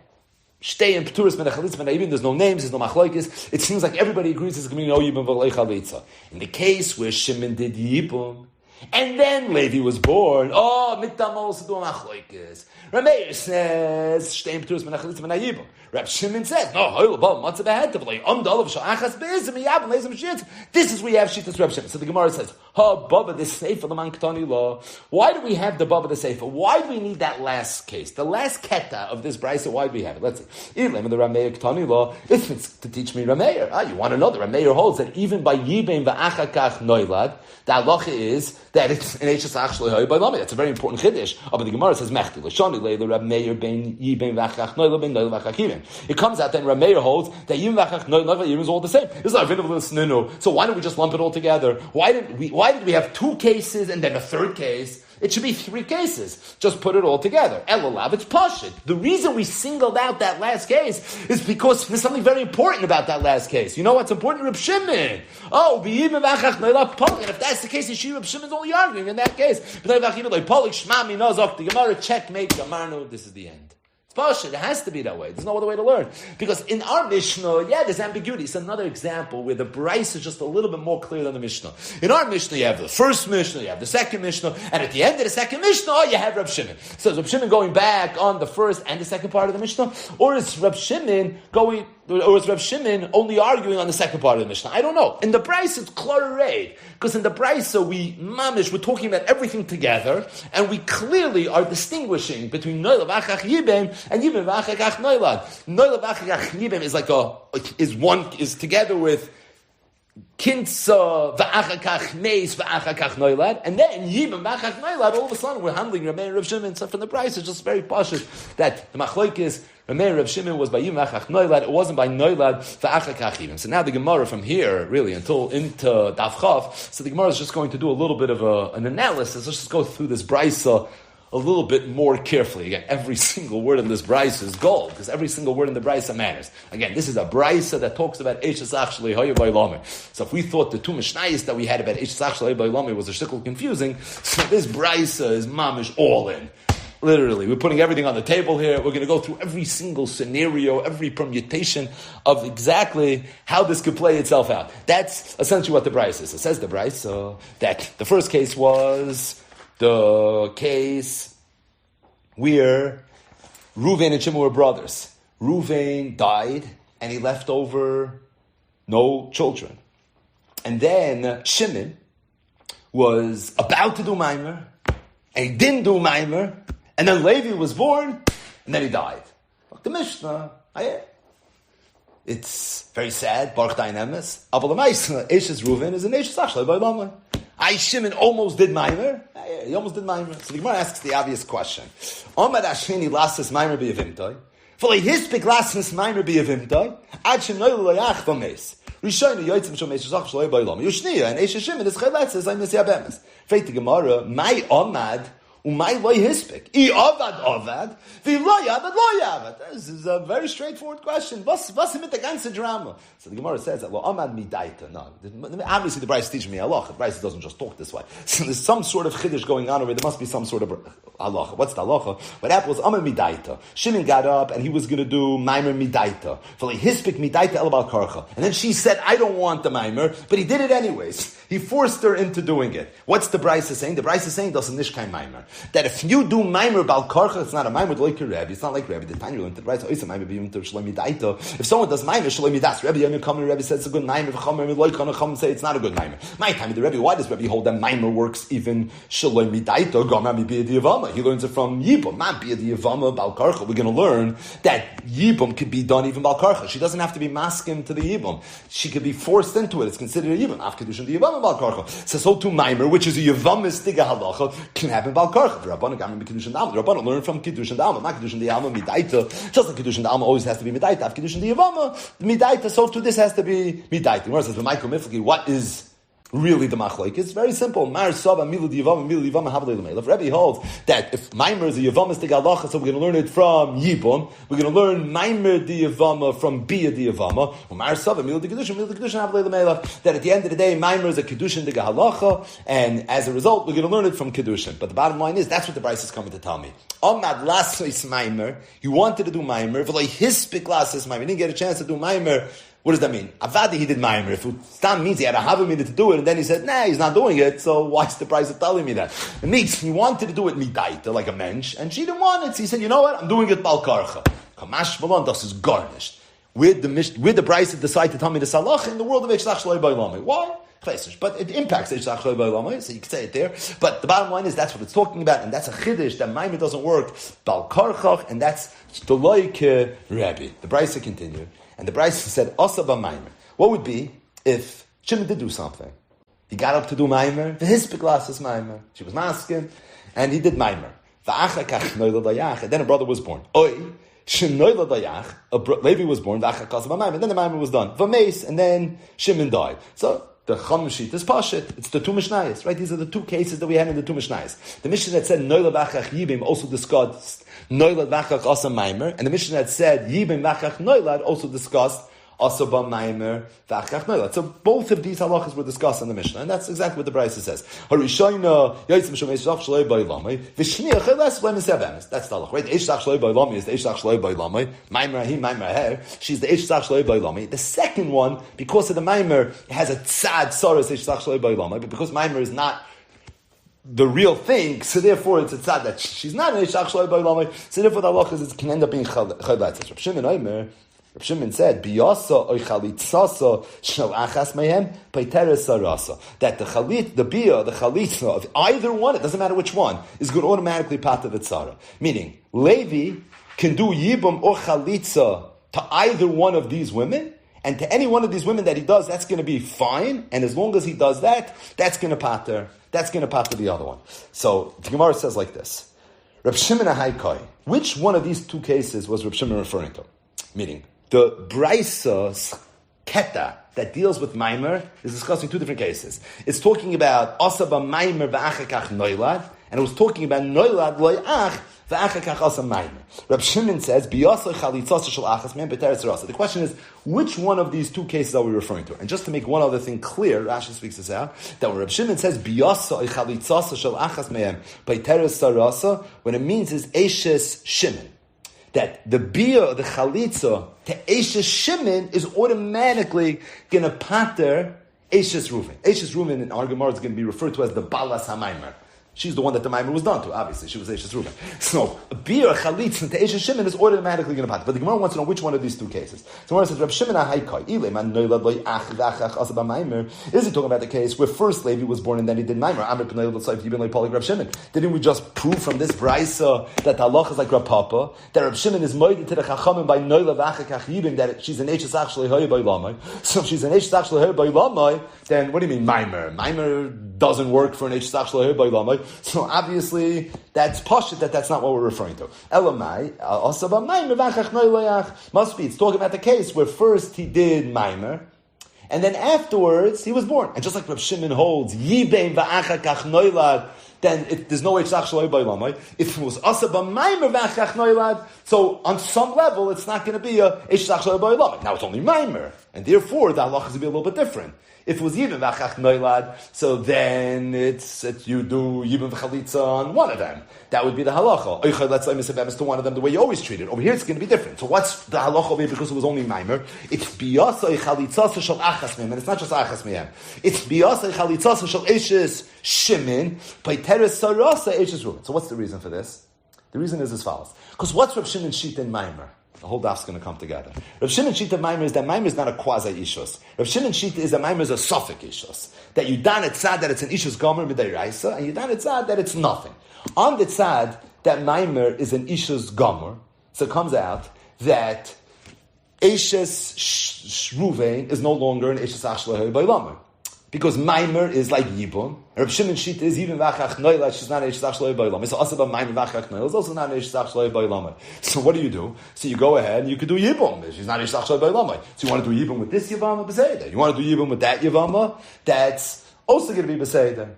Shtei and Pturis ben Chalitza ben Yibum, there's no names, there's no machlokes. It seems like everybody agrees there's going to be no Yibum v'lei Chalitza. In the case where Shimon did Yibum, and then Levi was born, mitam also do a machlokes. Rameir says, Shtei and Pturis ben Chalitza ben Yibum. Reb Shimon says, this is where you have Shittas Reb Shimon. So the Gemara says, Baba the Sefer the Mankatani law. Why do we have the Baba the Sefer? Why do we need that last case? The last keta of this brisa, why do we have it? Let's see. The Rameir Ketani law, if it's to teach me Rameir. You want to know, the Rameir holds that even by Yibem v'achakach noilad, the halacha is that it's an Eishasach Shlehoi Ba'ilami. That's a very important chiddush. But the Gemara says, Mechti l'shani le'le Rameir ben Yibem v'achakach noilad ben noilad v'achakach Yibem. It comes out then Rameir holds that Yibem v'achakach noilad v'achakach Yibem is all the same. It's not a so why don't we just lump it all together? Why did we have two cases and then a third case? It should be three cases. Just put it all together. Elalav, it's pashut. The reason we singled out that last case is because there's something very important about that last case. You know what's important? Reb Shimon. And if that's the case, Reb Shimon's only arguing in that case. The Gemara checkmate, Gamarno, this is the end. It has to be that way. There's no other way to learn. Because in our Mishnah, there's ambiguity. It's another example where the Bryce is just a little bit more clear than the Mishnah. In our Mishnah, you have the first Mishnah, you have the second Mishnah, and at the end of the second Mishnah, you have Reb Shimon. So is Reb Shimon going back on the first and the second part of the Mishnah? Or is Reb Shimon only arguing on the second part of the Mishnah? I don't know. In the Bryce, it's clarate. Because in the Bryce, we're talking about everything together, and we clearly are distinguishing between Noilad v'achach Yibem and Yibem v'achach Noilad. Noilad v'achach Yibem is together with Kinsa v'achakach Meis v'achakach Noilad, and then Yibem v'achach Noilad, all of a sudden we're handling Rameir and Reb Shimon. So from the Bryce, it's just very pashut that the machlokes Rameir and Reb Shimon was by Yibem v'achach Noilad, it wasn't by Noilad v'achakach Yibem. So now the Gemara from here, really, until into Daf Chav, so the Gemara is just going to do a little bit of an analysis. Let's just go through this Bryce a little bit more carefully. Again, every single word in this brisa is gold, because every single word in the brisa matters. Again, this is a brisa that talks about Eishasach Shlehoi Ba'ilami. So if we thought the two Mishnayos that we had about Eishasach Shlehoi Ba'ilami was a shtickle confusing, so this brisa is mamish all in. Literally, we're putting everything on the table here. We're going to go through every single scenario, every permutation of exactly how this could play itself out. That's essentially what the brisa is. It says the brisa that the first case was the case where Reuven and Shimon were brothers. Reuven died and he left over no children. And then Shimon was about to do Maimer, and he didn't do Maimer, and then Levi was born, and then he died. The Mishnah, it's very sad, Baruch Dayan Emes, Aval L'maisa, Eishes Reuven is an Eishes Achlei Ba'olamo. Shimon almost did Maimer. He almost did Maimer. So the Gemara asks the obvious question. Omad Asheni lasses Maimer b'yavimtoi. V'lei hispik lasses Maimer b'yavimtoi. Ad shem noil loyach v'meis. Rishayna yoytzim shom Eishes Achlei Ba'olamo. Yushniya and Eishes Shimon is chayletzes ay mesya bemes. Freit the Gemara, my Omad umay loy hispik. I avad, v'lo yavad lo yavad. This is a very straightforward question. Was mit the ganze drama? So the Gemara says that lo amad midaita. No, obviously the Bryce teaches me halacha. The Bryce doesn't just talk this way. So there's some sort of chiddush going on over. There must be some sort of halacha. What's the halacha? What happened was amad midaita. Shimon got up and he was going to do maimer midaita. V'lei hispik midaita elabal karcha. And then she said, I don't want the maimer, but he did it anyways. He forced her into doing it. What's the Bryce saying? The Bryce is saying doesn't nishkain maimer. That if you do maimer bal karcha, it's not a maimer like your Rebbe. It's not like Rebbe. The Tanya learned the Bryce. If someone does maimer shalom das Rebbe, Yomi come and Rebbe says it's a good maimer. V'chamer loy kana come say it's not a good maimer. My time the Rebbe. Why does Rebbe hold that maimer works even shalom midaita? Gama mi biyad Yevamos. He learns it from Yibum. Man biyad Yevamos bal karcha. We're going to learn that Yibum could be done even bal karcha. She doesn't have to be maskim to the Yibum. She could be forced into it. It's considered a Yibum. Af kedushin the Yevamos bal karcha. So to maimer, which is a Yevamos stiga halacha, can happen bal karcha. The Rabbanon learn from Kiddush and Alma. Not Kiddush and the Alma, Midaita. Just like Kiddush and the Alma always has to be Midaita. If Kiddush and the Yevamos, Midaita, so to this has to be Midaita. Whereas the Michael Mifleki, what is really the machlok? It's very simple. Mar Saba, Milu Yevamos, Milu Yevamos, Havle L'Melech. Rebbe holds that if Maimer is a Yevamos the Galacha, so we're going to learn it from Yibum. We're going to learn Maimer the Yevamos from Bia the Yevamos. Mar Saba, Milu the Kedushin, Havle L'Melech. That at the end of the day, Maimer is a Kedushin the Galacha, and as a result, we're going to learn it from Kedushin. But the bottom line is that's what the Bryce is coming to tell me. Omad Lasois Maimer, he wanted to do Maimer, V'loi Hispik Lasois Maimer, he didn't get a chance to do Maimer. What does that mean? Avadi, he did Maimer. If that means he had a Havamina to do it, and then he said, nah, he's not doing it, so what's the price of telling me that? It means he wanted to do it midaita, like a mensch, and she didn't want it, so he said, you know what, I'm doing it balkarcha. Kamash Malon, das is garnished. With the price that decide to tell me the salach in the world of Eishlach Shaloi Ba'olamo. Why? But it impacts Eishlach Shaloi Ba'olamo, so you can say it there. But the bottom line is that's what it's talking about, and that's a chiddush, that Maimer doesn't work, balkarchach, and that's the loike Rebbe. The Bryce continued. And the Bryce said, Asa b'maimer. What would be if Shimon did do something? He got up to do maimer, v'hispik lasses maimer. She was masking, and he did maimer. V'achakach noilad dayach, and then a brother was born. Oi, shenoilad dayach, Levi was born, v'achakach b'maimer, and then the maimer was done. V'meis, and then Shimon died. So, the Chum sheet is Pashit. It's the two Mishnayos, right? These are the two cases that we had in the two Mishnayos. The Mishnah that said Noilad Vachach Yibim also discussed Noilad Vachach Asa Maimer, and the Mishnah that said Yibim Vachach Noilad also discussed Asa Ba Maimer Vachach Noilad. So both of these halachas were discussed in the Mishnah, and that's exactly what the Bryce says. Harishayna Yotzim Shomei Shach Shalei Ba'olamo V'Shniya Cheles V'Lemis Yevamos. That's the halach, right? The Eishlach Shalei Ba'olamo is the Eishlach Shalei Ba'olamo. Maimer Ahim Maimer Her. She's the Eishlach Shalei Ba'olamo. The second one, because of the Maimer, has a tzad soros Eishlach Shalei Ba'olamo, but because Maimer is not the real thing, so therefore it's a tzad that she's not an Eishlach Shalei Ba'olamo. So therefore the halach can end up being chayletzes. Reb Shimon Omer. Reb Shimon said, "Biyasa oy chalitzasa shel achas mehem peiteres sarasa." That the chalitza of either one, it doesn't matter which one, is going to automatically pata the tzara. Meaning, Levi can do yibum or chalitza to either one of these women, and to any one of these women that he does, that's going to be fine. And as long as he does that, that's going to pater the other one. So the Gemara says like this: Reb Shimon Ahaikai. Which one of these two cases was Reb Shimon referring to? Meaning, the Braisa's keta that deals with Maimer is discussing two different cases. It's talking about Asaba Maimer v'achakach Noilad, and it was talking about Noilad loyach v'achakach Asa Maimer. Reb Shimon says, Biyasa chalitzasa shel achas mehem b'teretz rasa. The question is, which one of these two cases are we referring to? And just to make one other thing clear, Rashi speaks this out, that when Reb Shimon says, Biyasa chalitzasa shel achas mehem b'teretz rasa, what it means is Eishes Shimon. That the bia, the chalitza, to Eishes Shimon is automatically going to pater Eishes Reuven. Eishes Reuven in our Gemara is going to be referred to as the Balas HaMaimer. She's the one that the Maimer was done to, obviously. She was Eishes Reuven. So, a beer, chalitza, to Eishes Shimon is automatically going to pass. But the Gemara wants to know which one of these two cases. So, the Gemara says, Reb Shimon ha-haikai, ilay man noilad loy ach v'achach asa b'Maimer. Is he talking about the case where first Levi was born and then he did Maimer? Amr p'nei l'tzayv yibin loy polig Reb Shimon. Didn't we just prove from this brisa that the halacha is like Reb Papa, that Reb Shimon is moided to the chachamim by noilad v'achach yibin, that she's an Eishes ach shloi hoya b'Olamai. So, if she's an Eishes ach shloi hoya b'Olamai, then what do you mean Maimer? Maimer doesn't work for an Eishes ach shloi hoya b'Olamai. So, obviously, that's poshut that's not what we're referring to. Elamai, must be, it's talking about the case where first he did Maimer, and then afterwards he was born. And just like Reb Shimon holds, Yibein v'achakach noilad, then there's no Eitzach Shaloi B'Olamai. If it was Asa B'Maimer v'achach noilad, so on some level it's not going to be a Eitzach Shaloi B'Olamai. Now it's only Maimer, and therefore the halacha is going to be a little bit different. If it was Yibin v'achach noilad, so then it's you do Yibin v'chalitza on one of them. That would be the halacha. Oichad let's say Yevamos to one of them the way you always treat it. Over here it's going to be different. So what's the halacha over here because it was only Maimer? It's biyasa chalitza shel achas mehem, and it's not just achas mehem. It's biyasa chalitza shel Eishes Shimon by teres sarasa Eishes Reuven. So what's the reason for this? The reason is as follows. Because what's Reb Shimon's sheet in Maimer? The whole daf's going to come together. Reb Shimon's sheet of Maimer is that Maimer is not a quasi-ishus. Reb Shimon's sheet is that Maimer is a suffix ishus. That you dan et tzad that it's an ishus gomer midayraisa, and you dan et tzad that it's nothing. On the tzad that Maimer is an ishus gomer, so it comes out that Eishes Reuven is no longer an Eishes ach shloi b'Olamai. Because Maimer is like Yibum. Reb Shimon's sheet is even v'achach noilad, she's not an Eishes ach shloi b'Olamai. So also about Maimer v'achach noilad is also not an Eishes ach shloi b'Olamai. So what do? So you go ahead and you could do Yibum. She's not Eishes ach shloi b'Olamai. So you want to do Yibum with this Yevama, b'Seidah. You want to do Yibum with that Yevama, that's also going to be b'Seidah.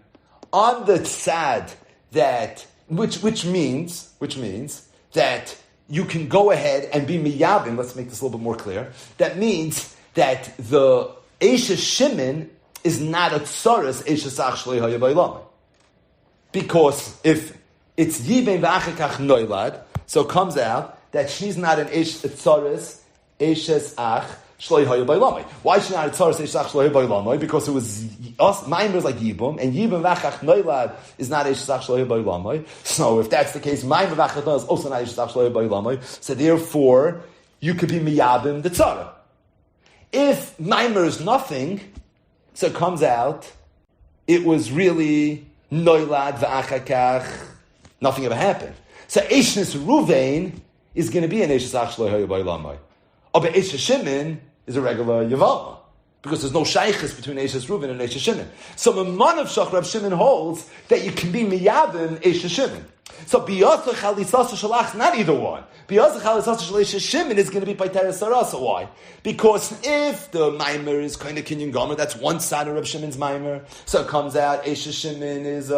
On the tzad that, which means that you can go ahead and be miyabim. Let's make this a little bit more clear. That means that the Eishes Shimon is not a tsaras Eishes ach shloi hoya b'Olamai. Because if it's Yibein v'achakach noilad, so it comes out that she's not an tsaras Eishes ach shloi hoya b'Olamai. Why is she not a tsaras Eishes ach shloi hoya b'Olamai? Because it was Maimer is like Yibum, and Yibum v'achach noilad is not Eishes ach shloi hoya b'Olamai. So if that's the case, Maimer v'achach noilad is also not Eishes ach shloi hoya b'Olamai. So therefore, you could be miyabim the tzara. If Maimer is nothing, so it comes out, it was really noilad v'achakach, nothing ever happened. So Eishes Reuven is going to be an Eishes ach shloi hoya b'Olamai. But Eishes Shimon is a regular Yevama, because there's no shaykhis between Eishes Reuven and Eishes Shimon. So Maman of Shach Reb Shimon holds that you can be miyavim Eishes Shimon. So biyasa chalitzasa shalach, not either one. Biyasa chalitzasa shal Eishes Shimon is going to be by teres sarasa. Why? Because if the Maimer is kind of kinyan gomer, that's one side of Reb Shimon's Maimer. So it comes out Eishes Shimon is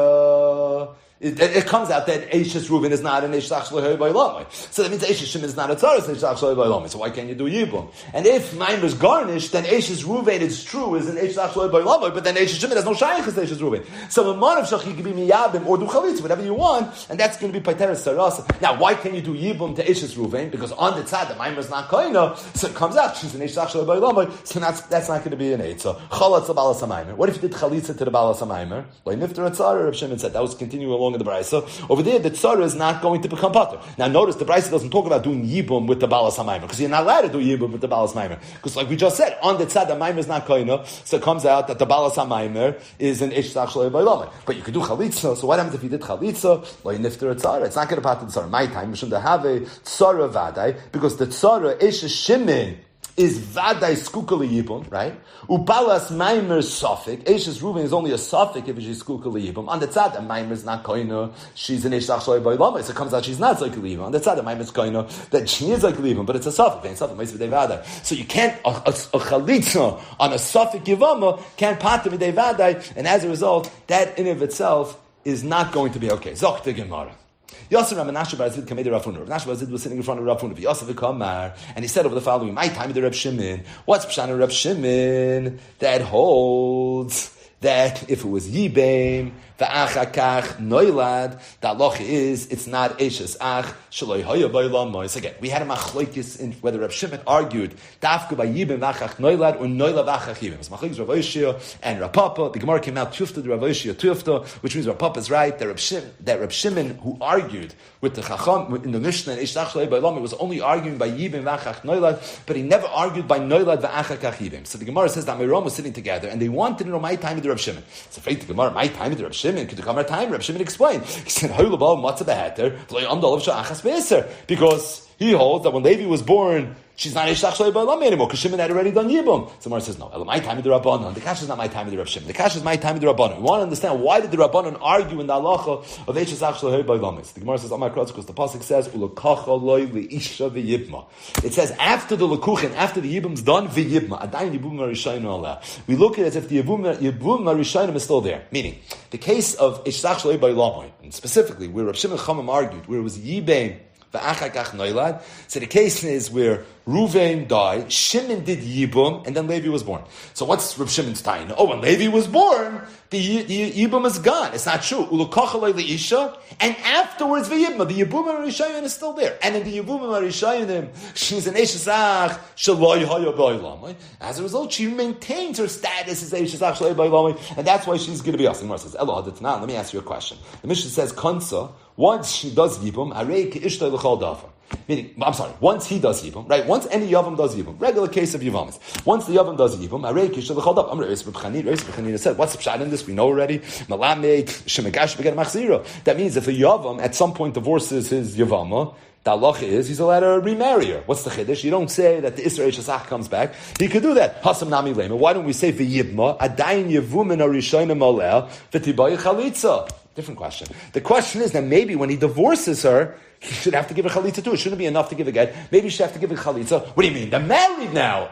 It comes out that Eishes Reuven is not an Eishes ach shloi hoya b'Olamai. So that means Eishes Shimon is not a tzaras Eishes ach shloi b'Olamai. So why can't you do Yibum? And if Maimer is garnished, then Eishes Reuven, it's true, is an Eishes ach shloi b'Olamai, but then Eishes Shimon has no shaykhis to Eishes Reuven. So in man of shach you can be miyabim or do chalitz, whatever you want, and that's going to be paiteres sarasa. Now why can you do Yibum to Eishes Reuven? Because on the tzad the Maimer is not koina, so it comes out she's an Eishes ach shloi b'Olamai. So that's not going to be an eitzah. Chalatz balas Maimer. What if you did chalitza to the balas Maimer? Like nifter atzar, Reb Shimon said that was continuing along in the brayso. Over there, the tzara is not going to become pater. Now, notice the Brisa doesn't talk about doing yibum with the balas hamaymer, because you're not allowed to do yibum with the balas hamaymer. Because, like we just said, on the tzad, the maimer is not koina, so it comes out that the balas hamaymer is an Eishes ach shloi b'Olamai. But you could do chalitza. So what happens if you did chalitza? Well, you nifter a tzara. It's not going to pater the tzara. My time, we should have a tzara vadai, because the tzara Eishes Shimon is vadai skukali yibum, right? Ubalas maimer suffik. Eishes Reuven is only a suffik if she's skukali yibum. On the tzad, the maimer is not koina. She's an Eishes ach shloi b'Olamai. So it comes out she's not zakali yibum. On the tzad, the maimer is koina that she is zakali yibum, but it's a suffik. It's a suffik. So you can't a chalitza on a suffik yivama can't pater midei vadai, and as a result, that in of itself is not going to be okay. Zok the Gemara. Yosef Menashe bar Zid came to Rav Huna. Menashe bar Zid was sitting in front of Rav Huna. Yosef Kamar, and he said over the following: "My time to Reb Shimon. What's Pshana Reb Shimon that holds that if it was Yibam, v'achakach noilad, the halacha is, it's not Eishes Ach, shaloi hoya b'olam mois. Again, we had a machlokes in whether Reb Shimon argued, dafka by Yibam v'achach noilad, or noilad v'achach Yibam. It's machlokes Rav Oshia and Rav Papa. The Gemara came out, tufta the Rav Oshia tufta, which means Rav Papa is right, that Reb Shimon, who argued with the Chacham, in the Mishnah, in Eishes Ach shaloi b'olam, it was only arguing by Yibam v'achach noilad, but he never argued by noilad v'achach Yibam. So the Gemara says that Amiram was sitting together, and they wanted to know my time of the Reb Shimon. It's afraid the Gemara, my time of the Reb Shimon, could come our time. Reb Shimon explained. He said, because he holds that when Levi was born, she's not Ishtach Shalei Ba'alam anymore, because Shimon had already done Yibum. So Gemara says, no, my time of the Rabbanon. The Kasha is not my time of the Reb Shimon. The Kasha is my time of the Rabbanon. We want to understand, why did the Rabbanon argue in the halacha of Ishtach Shalei Ba'alam? The Gemara says, because the pasuk says, Ulakacha loy li'isha v'yibma. It says, after the Lekuchin, after the Yibum's done, v'yibma. Adayin Yibum Marishayim Allah. We look at it as if the Yibum Marishayim is still there. Meaning, the case of Ishtach Shalei Ba'alam, and specifically, where Reb Shimon Chamam argued, where it was Yibam, so the case is where Ruvain died, Shimon did Yibum, and then Levi was born. So what's Reb Shimon's time? Oh, when Levi was born, the Yibum is gone. It's not true. And afterwards, the Yibum Marishayin is still there. And in the Yibum Marishayin, she's an Eshesach Shaloi Hoya Ba'olam. As a result, she maintains her status as Eshesach Shaloi Ba'olam, and that's why she's going to be us. And says, let me ask you a question. The Mishnah says, Kansa, once she does Yibum, Arei Ke'ishtoi L'chol Davar. Meaning, once he does Yibum, right? Once any Yavam does Yibum, regular case of Yevamos. Once the Yavam does Yibum, Arei Ke'ishtoi L'chol Davar. Reis B'Chanina said, what's the pshat in this? We know already. Malamed Shemagash B'Gen Machzira. That means if a Yavam at some point divorces his Yavama, the halacha is he's allowed to remarry her. What's the chiddush? You don't say that the Isra Shasach comes back. He could do that. Hasam Nami Lema. Why don't we say v'yibma adayin yevumin arishonim aleh v'tibayi chalitza? Different question. The question is that maybe when he divorces her, he should have to give a chalitza too. It shouldn't be enough to give a get. Maybe he should have to give a chalitza. What do you mean? They're married now.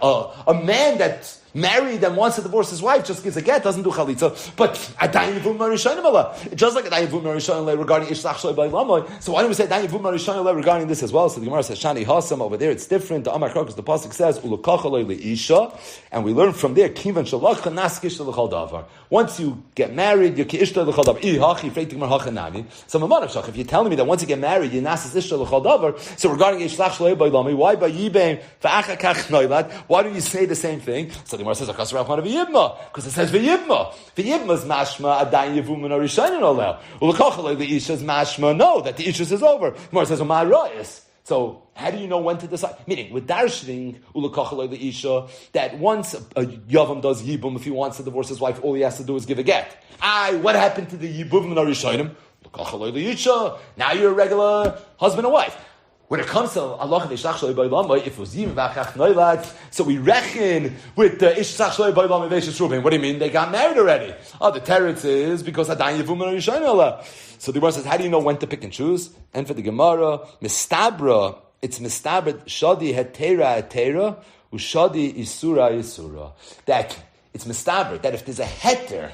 A man that's married and wants to divorce his wife just gives a get, doesn't do chalitza. But adayin yevum marishonim aleh. Just like adayin yevum marishonim aleh regarding ishtach shaloi ba'olam. So why don't we say adayin yevum marishonim aleh regarding this as well? So the Gemara says shani hasam over there. It's different. The Amar Krokus, the pasuk says ulakacha loy leisha, and we learn from there kivan shalachcha naskish l'chol davar. Once you get married, you're ke'ishta l'chol davar. Ihachi freit gemar hachanami. So mamanav if you're telling me that once you get married, you're nasis ishta l'chol davar. So regarding ishtach shaloi ba'olam, why by yibem va'achakach noilad? Why don't you say the same thing? So the Gemara says akas rachman v'yibma, because it says v'yibma. V'yibma is mashma adayin yevumin arishayin olel. Ulakacha loy leisha is mashma no that the ishus is over. The Gemara says ma'arayis. So, how do you know when to decide? Meaning, with darshaning, ulakachaloi leisha, that once a yavam does yibum, if he wants to divorce his wife, all he has to do is give a get. What happened to the yibum and arishonim? Ulakachaloi leisha. Now you're a regular husband and wife. When it comes to Allah and Ishtach Shaloi Ba'olam, if it was Yim V'achach Noilad, so we reckon with the Ishtach Shaloi Ba'olam and Veishas Rubin. What do you mean? They got married already. The teretz is because Adayin Yevum and Rishon Allah. So the Gemara says, how do you know when to pick and choose? And for the Gemara, Mistabra, it's Mistabra, Shadi Hetera, Ushadi Isura. That it's Mistabra, that if there's a heter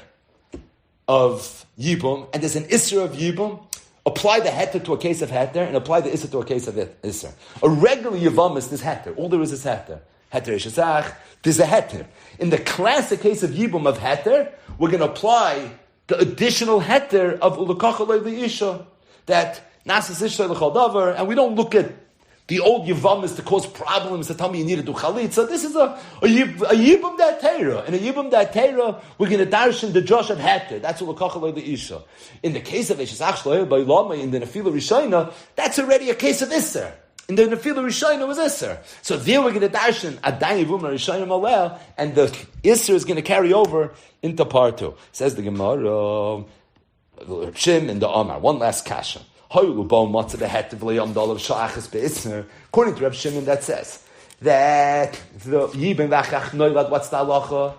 of Yibum, and there's an Isra of Yibum, apply the heter to a case of heter, and apply the isser to a case of isser. A regular Yevamos is heter. All there is heter. Heter ishazach, there's a heter. In the classic case of Yibum of heter, we're going to apply the additional heter of ulakachalei leisha, that nasas isha l'chol davar, and we don't look at the old Yevamos to cause problems to tell me you need to do chalitza. This is a Yibum dat Teira. In a Yibum dat Teira, we're going to darshan the Josh of heter. That's ulakachalei leisha. In the case of Eshesach Shaloi Ba'olam, in the Nefila Rishayna, that's already a case of Isser. In the Nefila Rishayna was Isser. So there we're going to darshan Adayin Yevum Rishayna Malel, and the Isser is going to carry over into part 2. Says the Gemara, Shim and the Amar. One last kasha. According to Reb Shimon, that says that the Yibim V'achach Noilad, what's the halacha?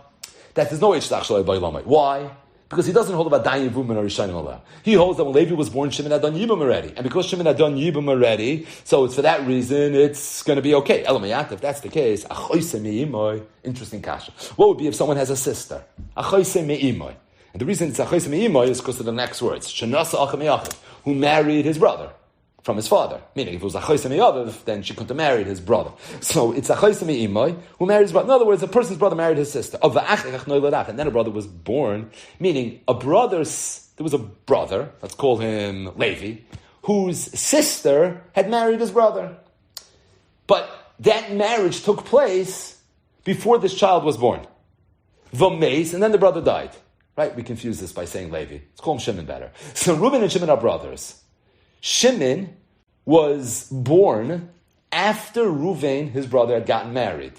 That there's no Ishtach Shaloi Ba'olam. Why? Because he doesn't hold about Dayin Yevum and Arishanim Allah. He holds that when Levi was born, Shimon had done Yibum already. And because Shimon had done Yibum already, so it's for that reason, it's going to be okay. Elamayat, if that's the case, Achoyse Me'imoy, interesting kasha. What would be if someone has a sister? Achoyse Me'imoy. And the reason it's Achoyse Me'imoy is because of the next words. Shenasa Acha Me'achad, who married his brother. from his father. Meaning, if it was Achois Miyaviv, then she couldn't have married his brother. So it's Achois Miyimai who married his brother. In other words, a person's brother married his sister. And then a brother was born. Meaning, there was a brother, let's call him Levi, whose sister had married his brother. But that marriage took place before this child was born. Yevamos, and then the brother died. Right? We confuse this by saying Levi. Let's call him Shimon better. So Reuben and Shimon are brothers. Shimon was born after Reuven, his brother, had gotten married.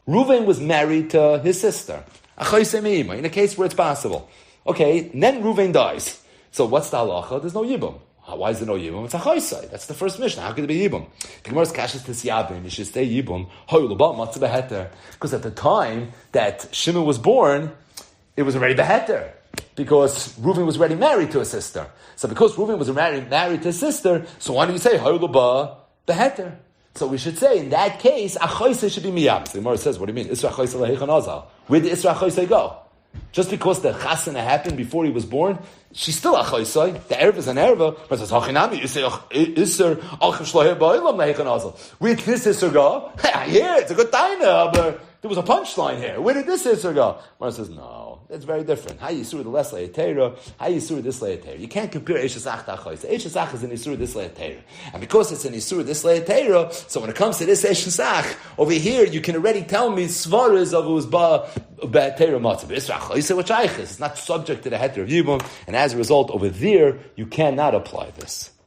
Reuven was married to his sister. In a case where it's possible. Okay, and then Reuven dies. So what's the halacha? There's no yibum. Why is there no yibum? It's a chaysai. That's the first Mishnah. How could it be yibum? The Gemara's kashas tes yabim. You should stay yibum. Because at the time that Shimon was born, it was already beheter. Because Reuven was already married to a sister. So because Reuven was married to a sister, so why do you say Hayulaba beheter? So we should say in that case, Achoisei should be miyam. So the Gemara says, what do you mean? Isra Achoisei lehechan azal. Where did Isra Achoisei go? Just because the chasana happened before he was born, she's still Achoisei. The Erev is an Erev. But it says, Hachinami, you say Isra Achiv Shlohe Ba'ilam lehechan azal. Where did this Isra go? Yeah, it's a good taina, but there was a punchline here. Where did this Isra go? Gemara says, no. It's very different. How you the less le'etera, how you this le'etera. You can't compare Eishasach to Achois. Eishasach is an Yisur this le'etera. And because it's an Yisur this le'etera, so when it comes to this Eishasach, over here, you can already tell me Svaras of who's ba'etera matzav. Isra Achois, which Eiches. It's not subject to the heter of Yibum, and as a result, over there, you cannot apply this.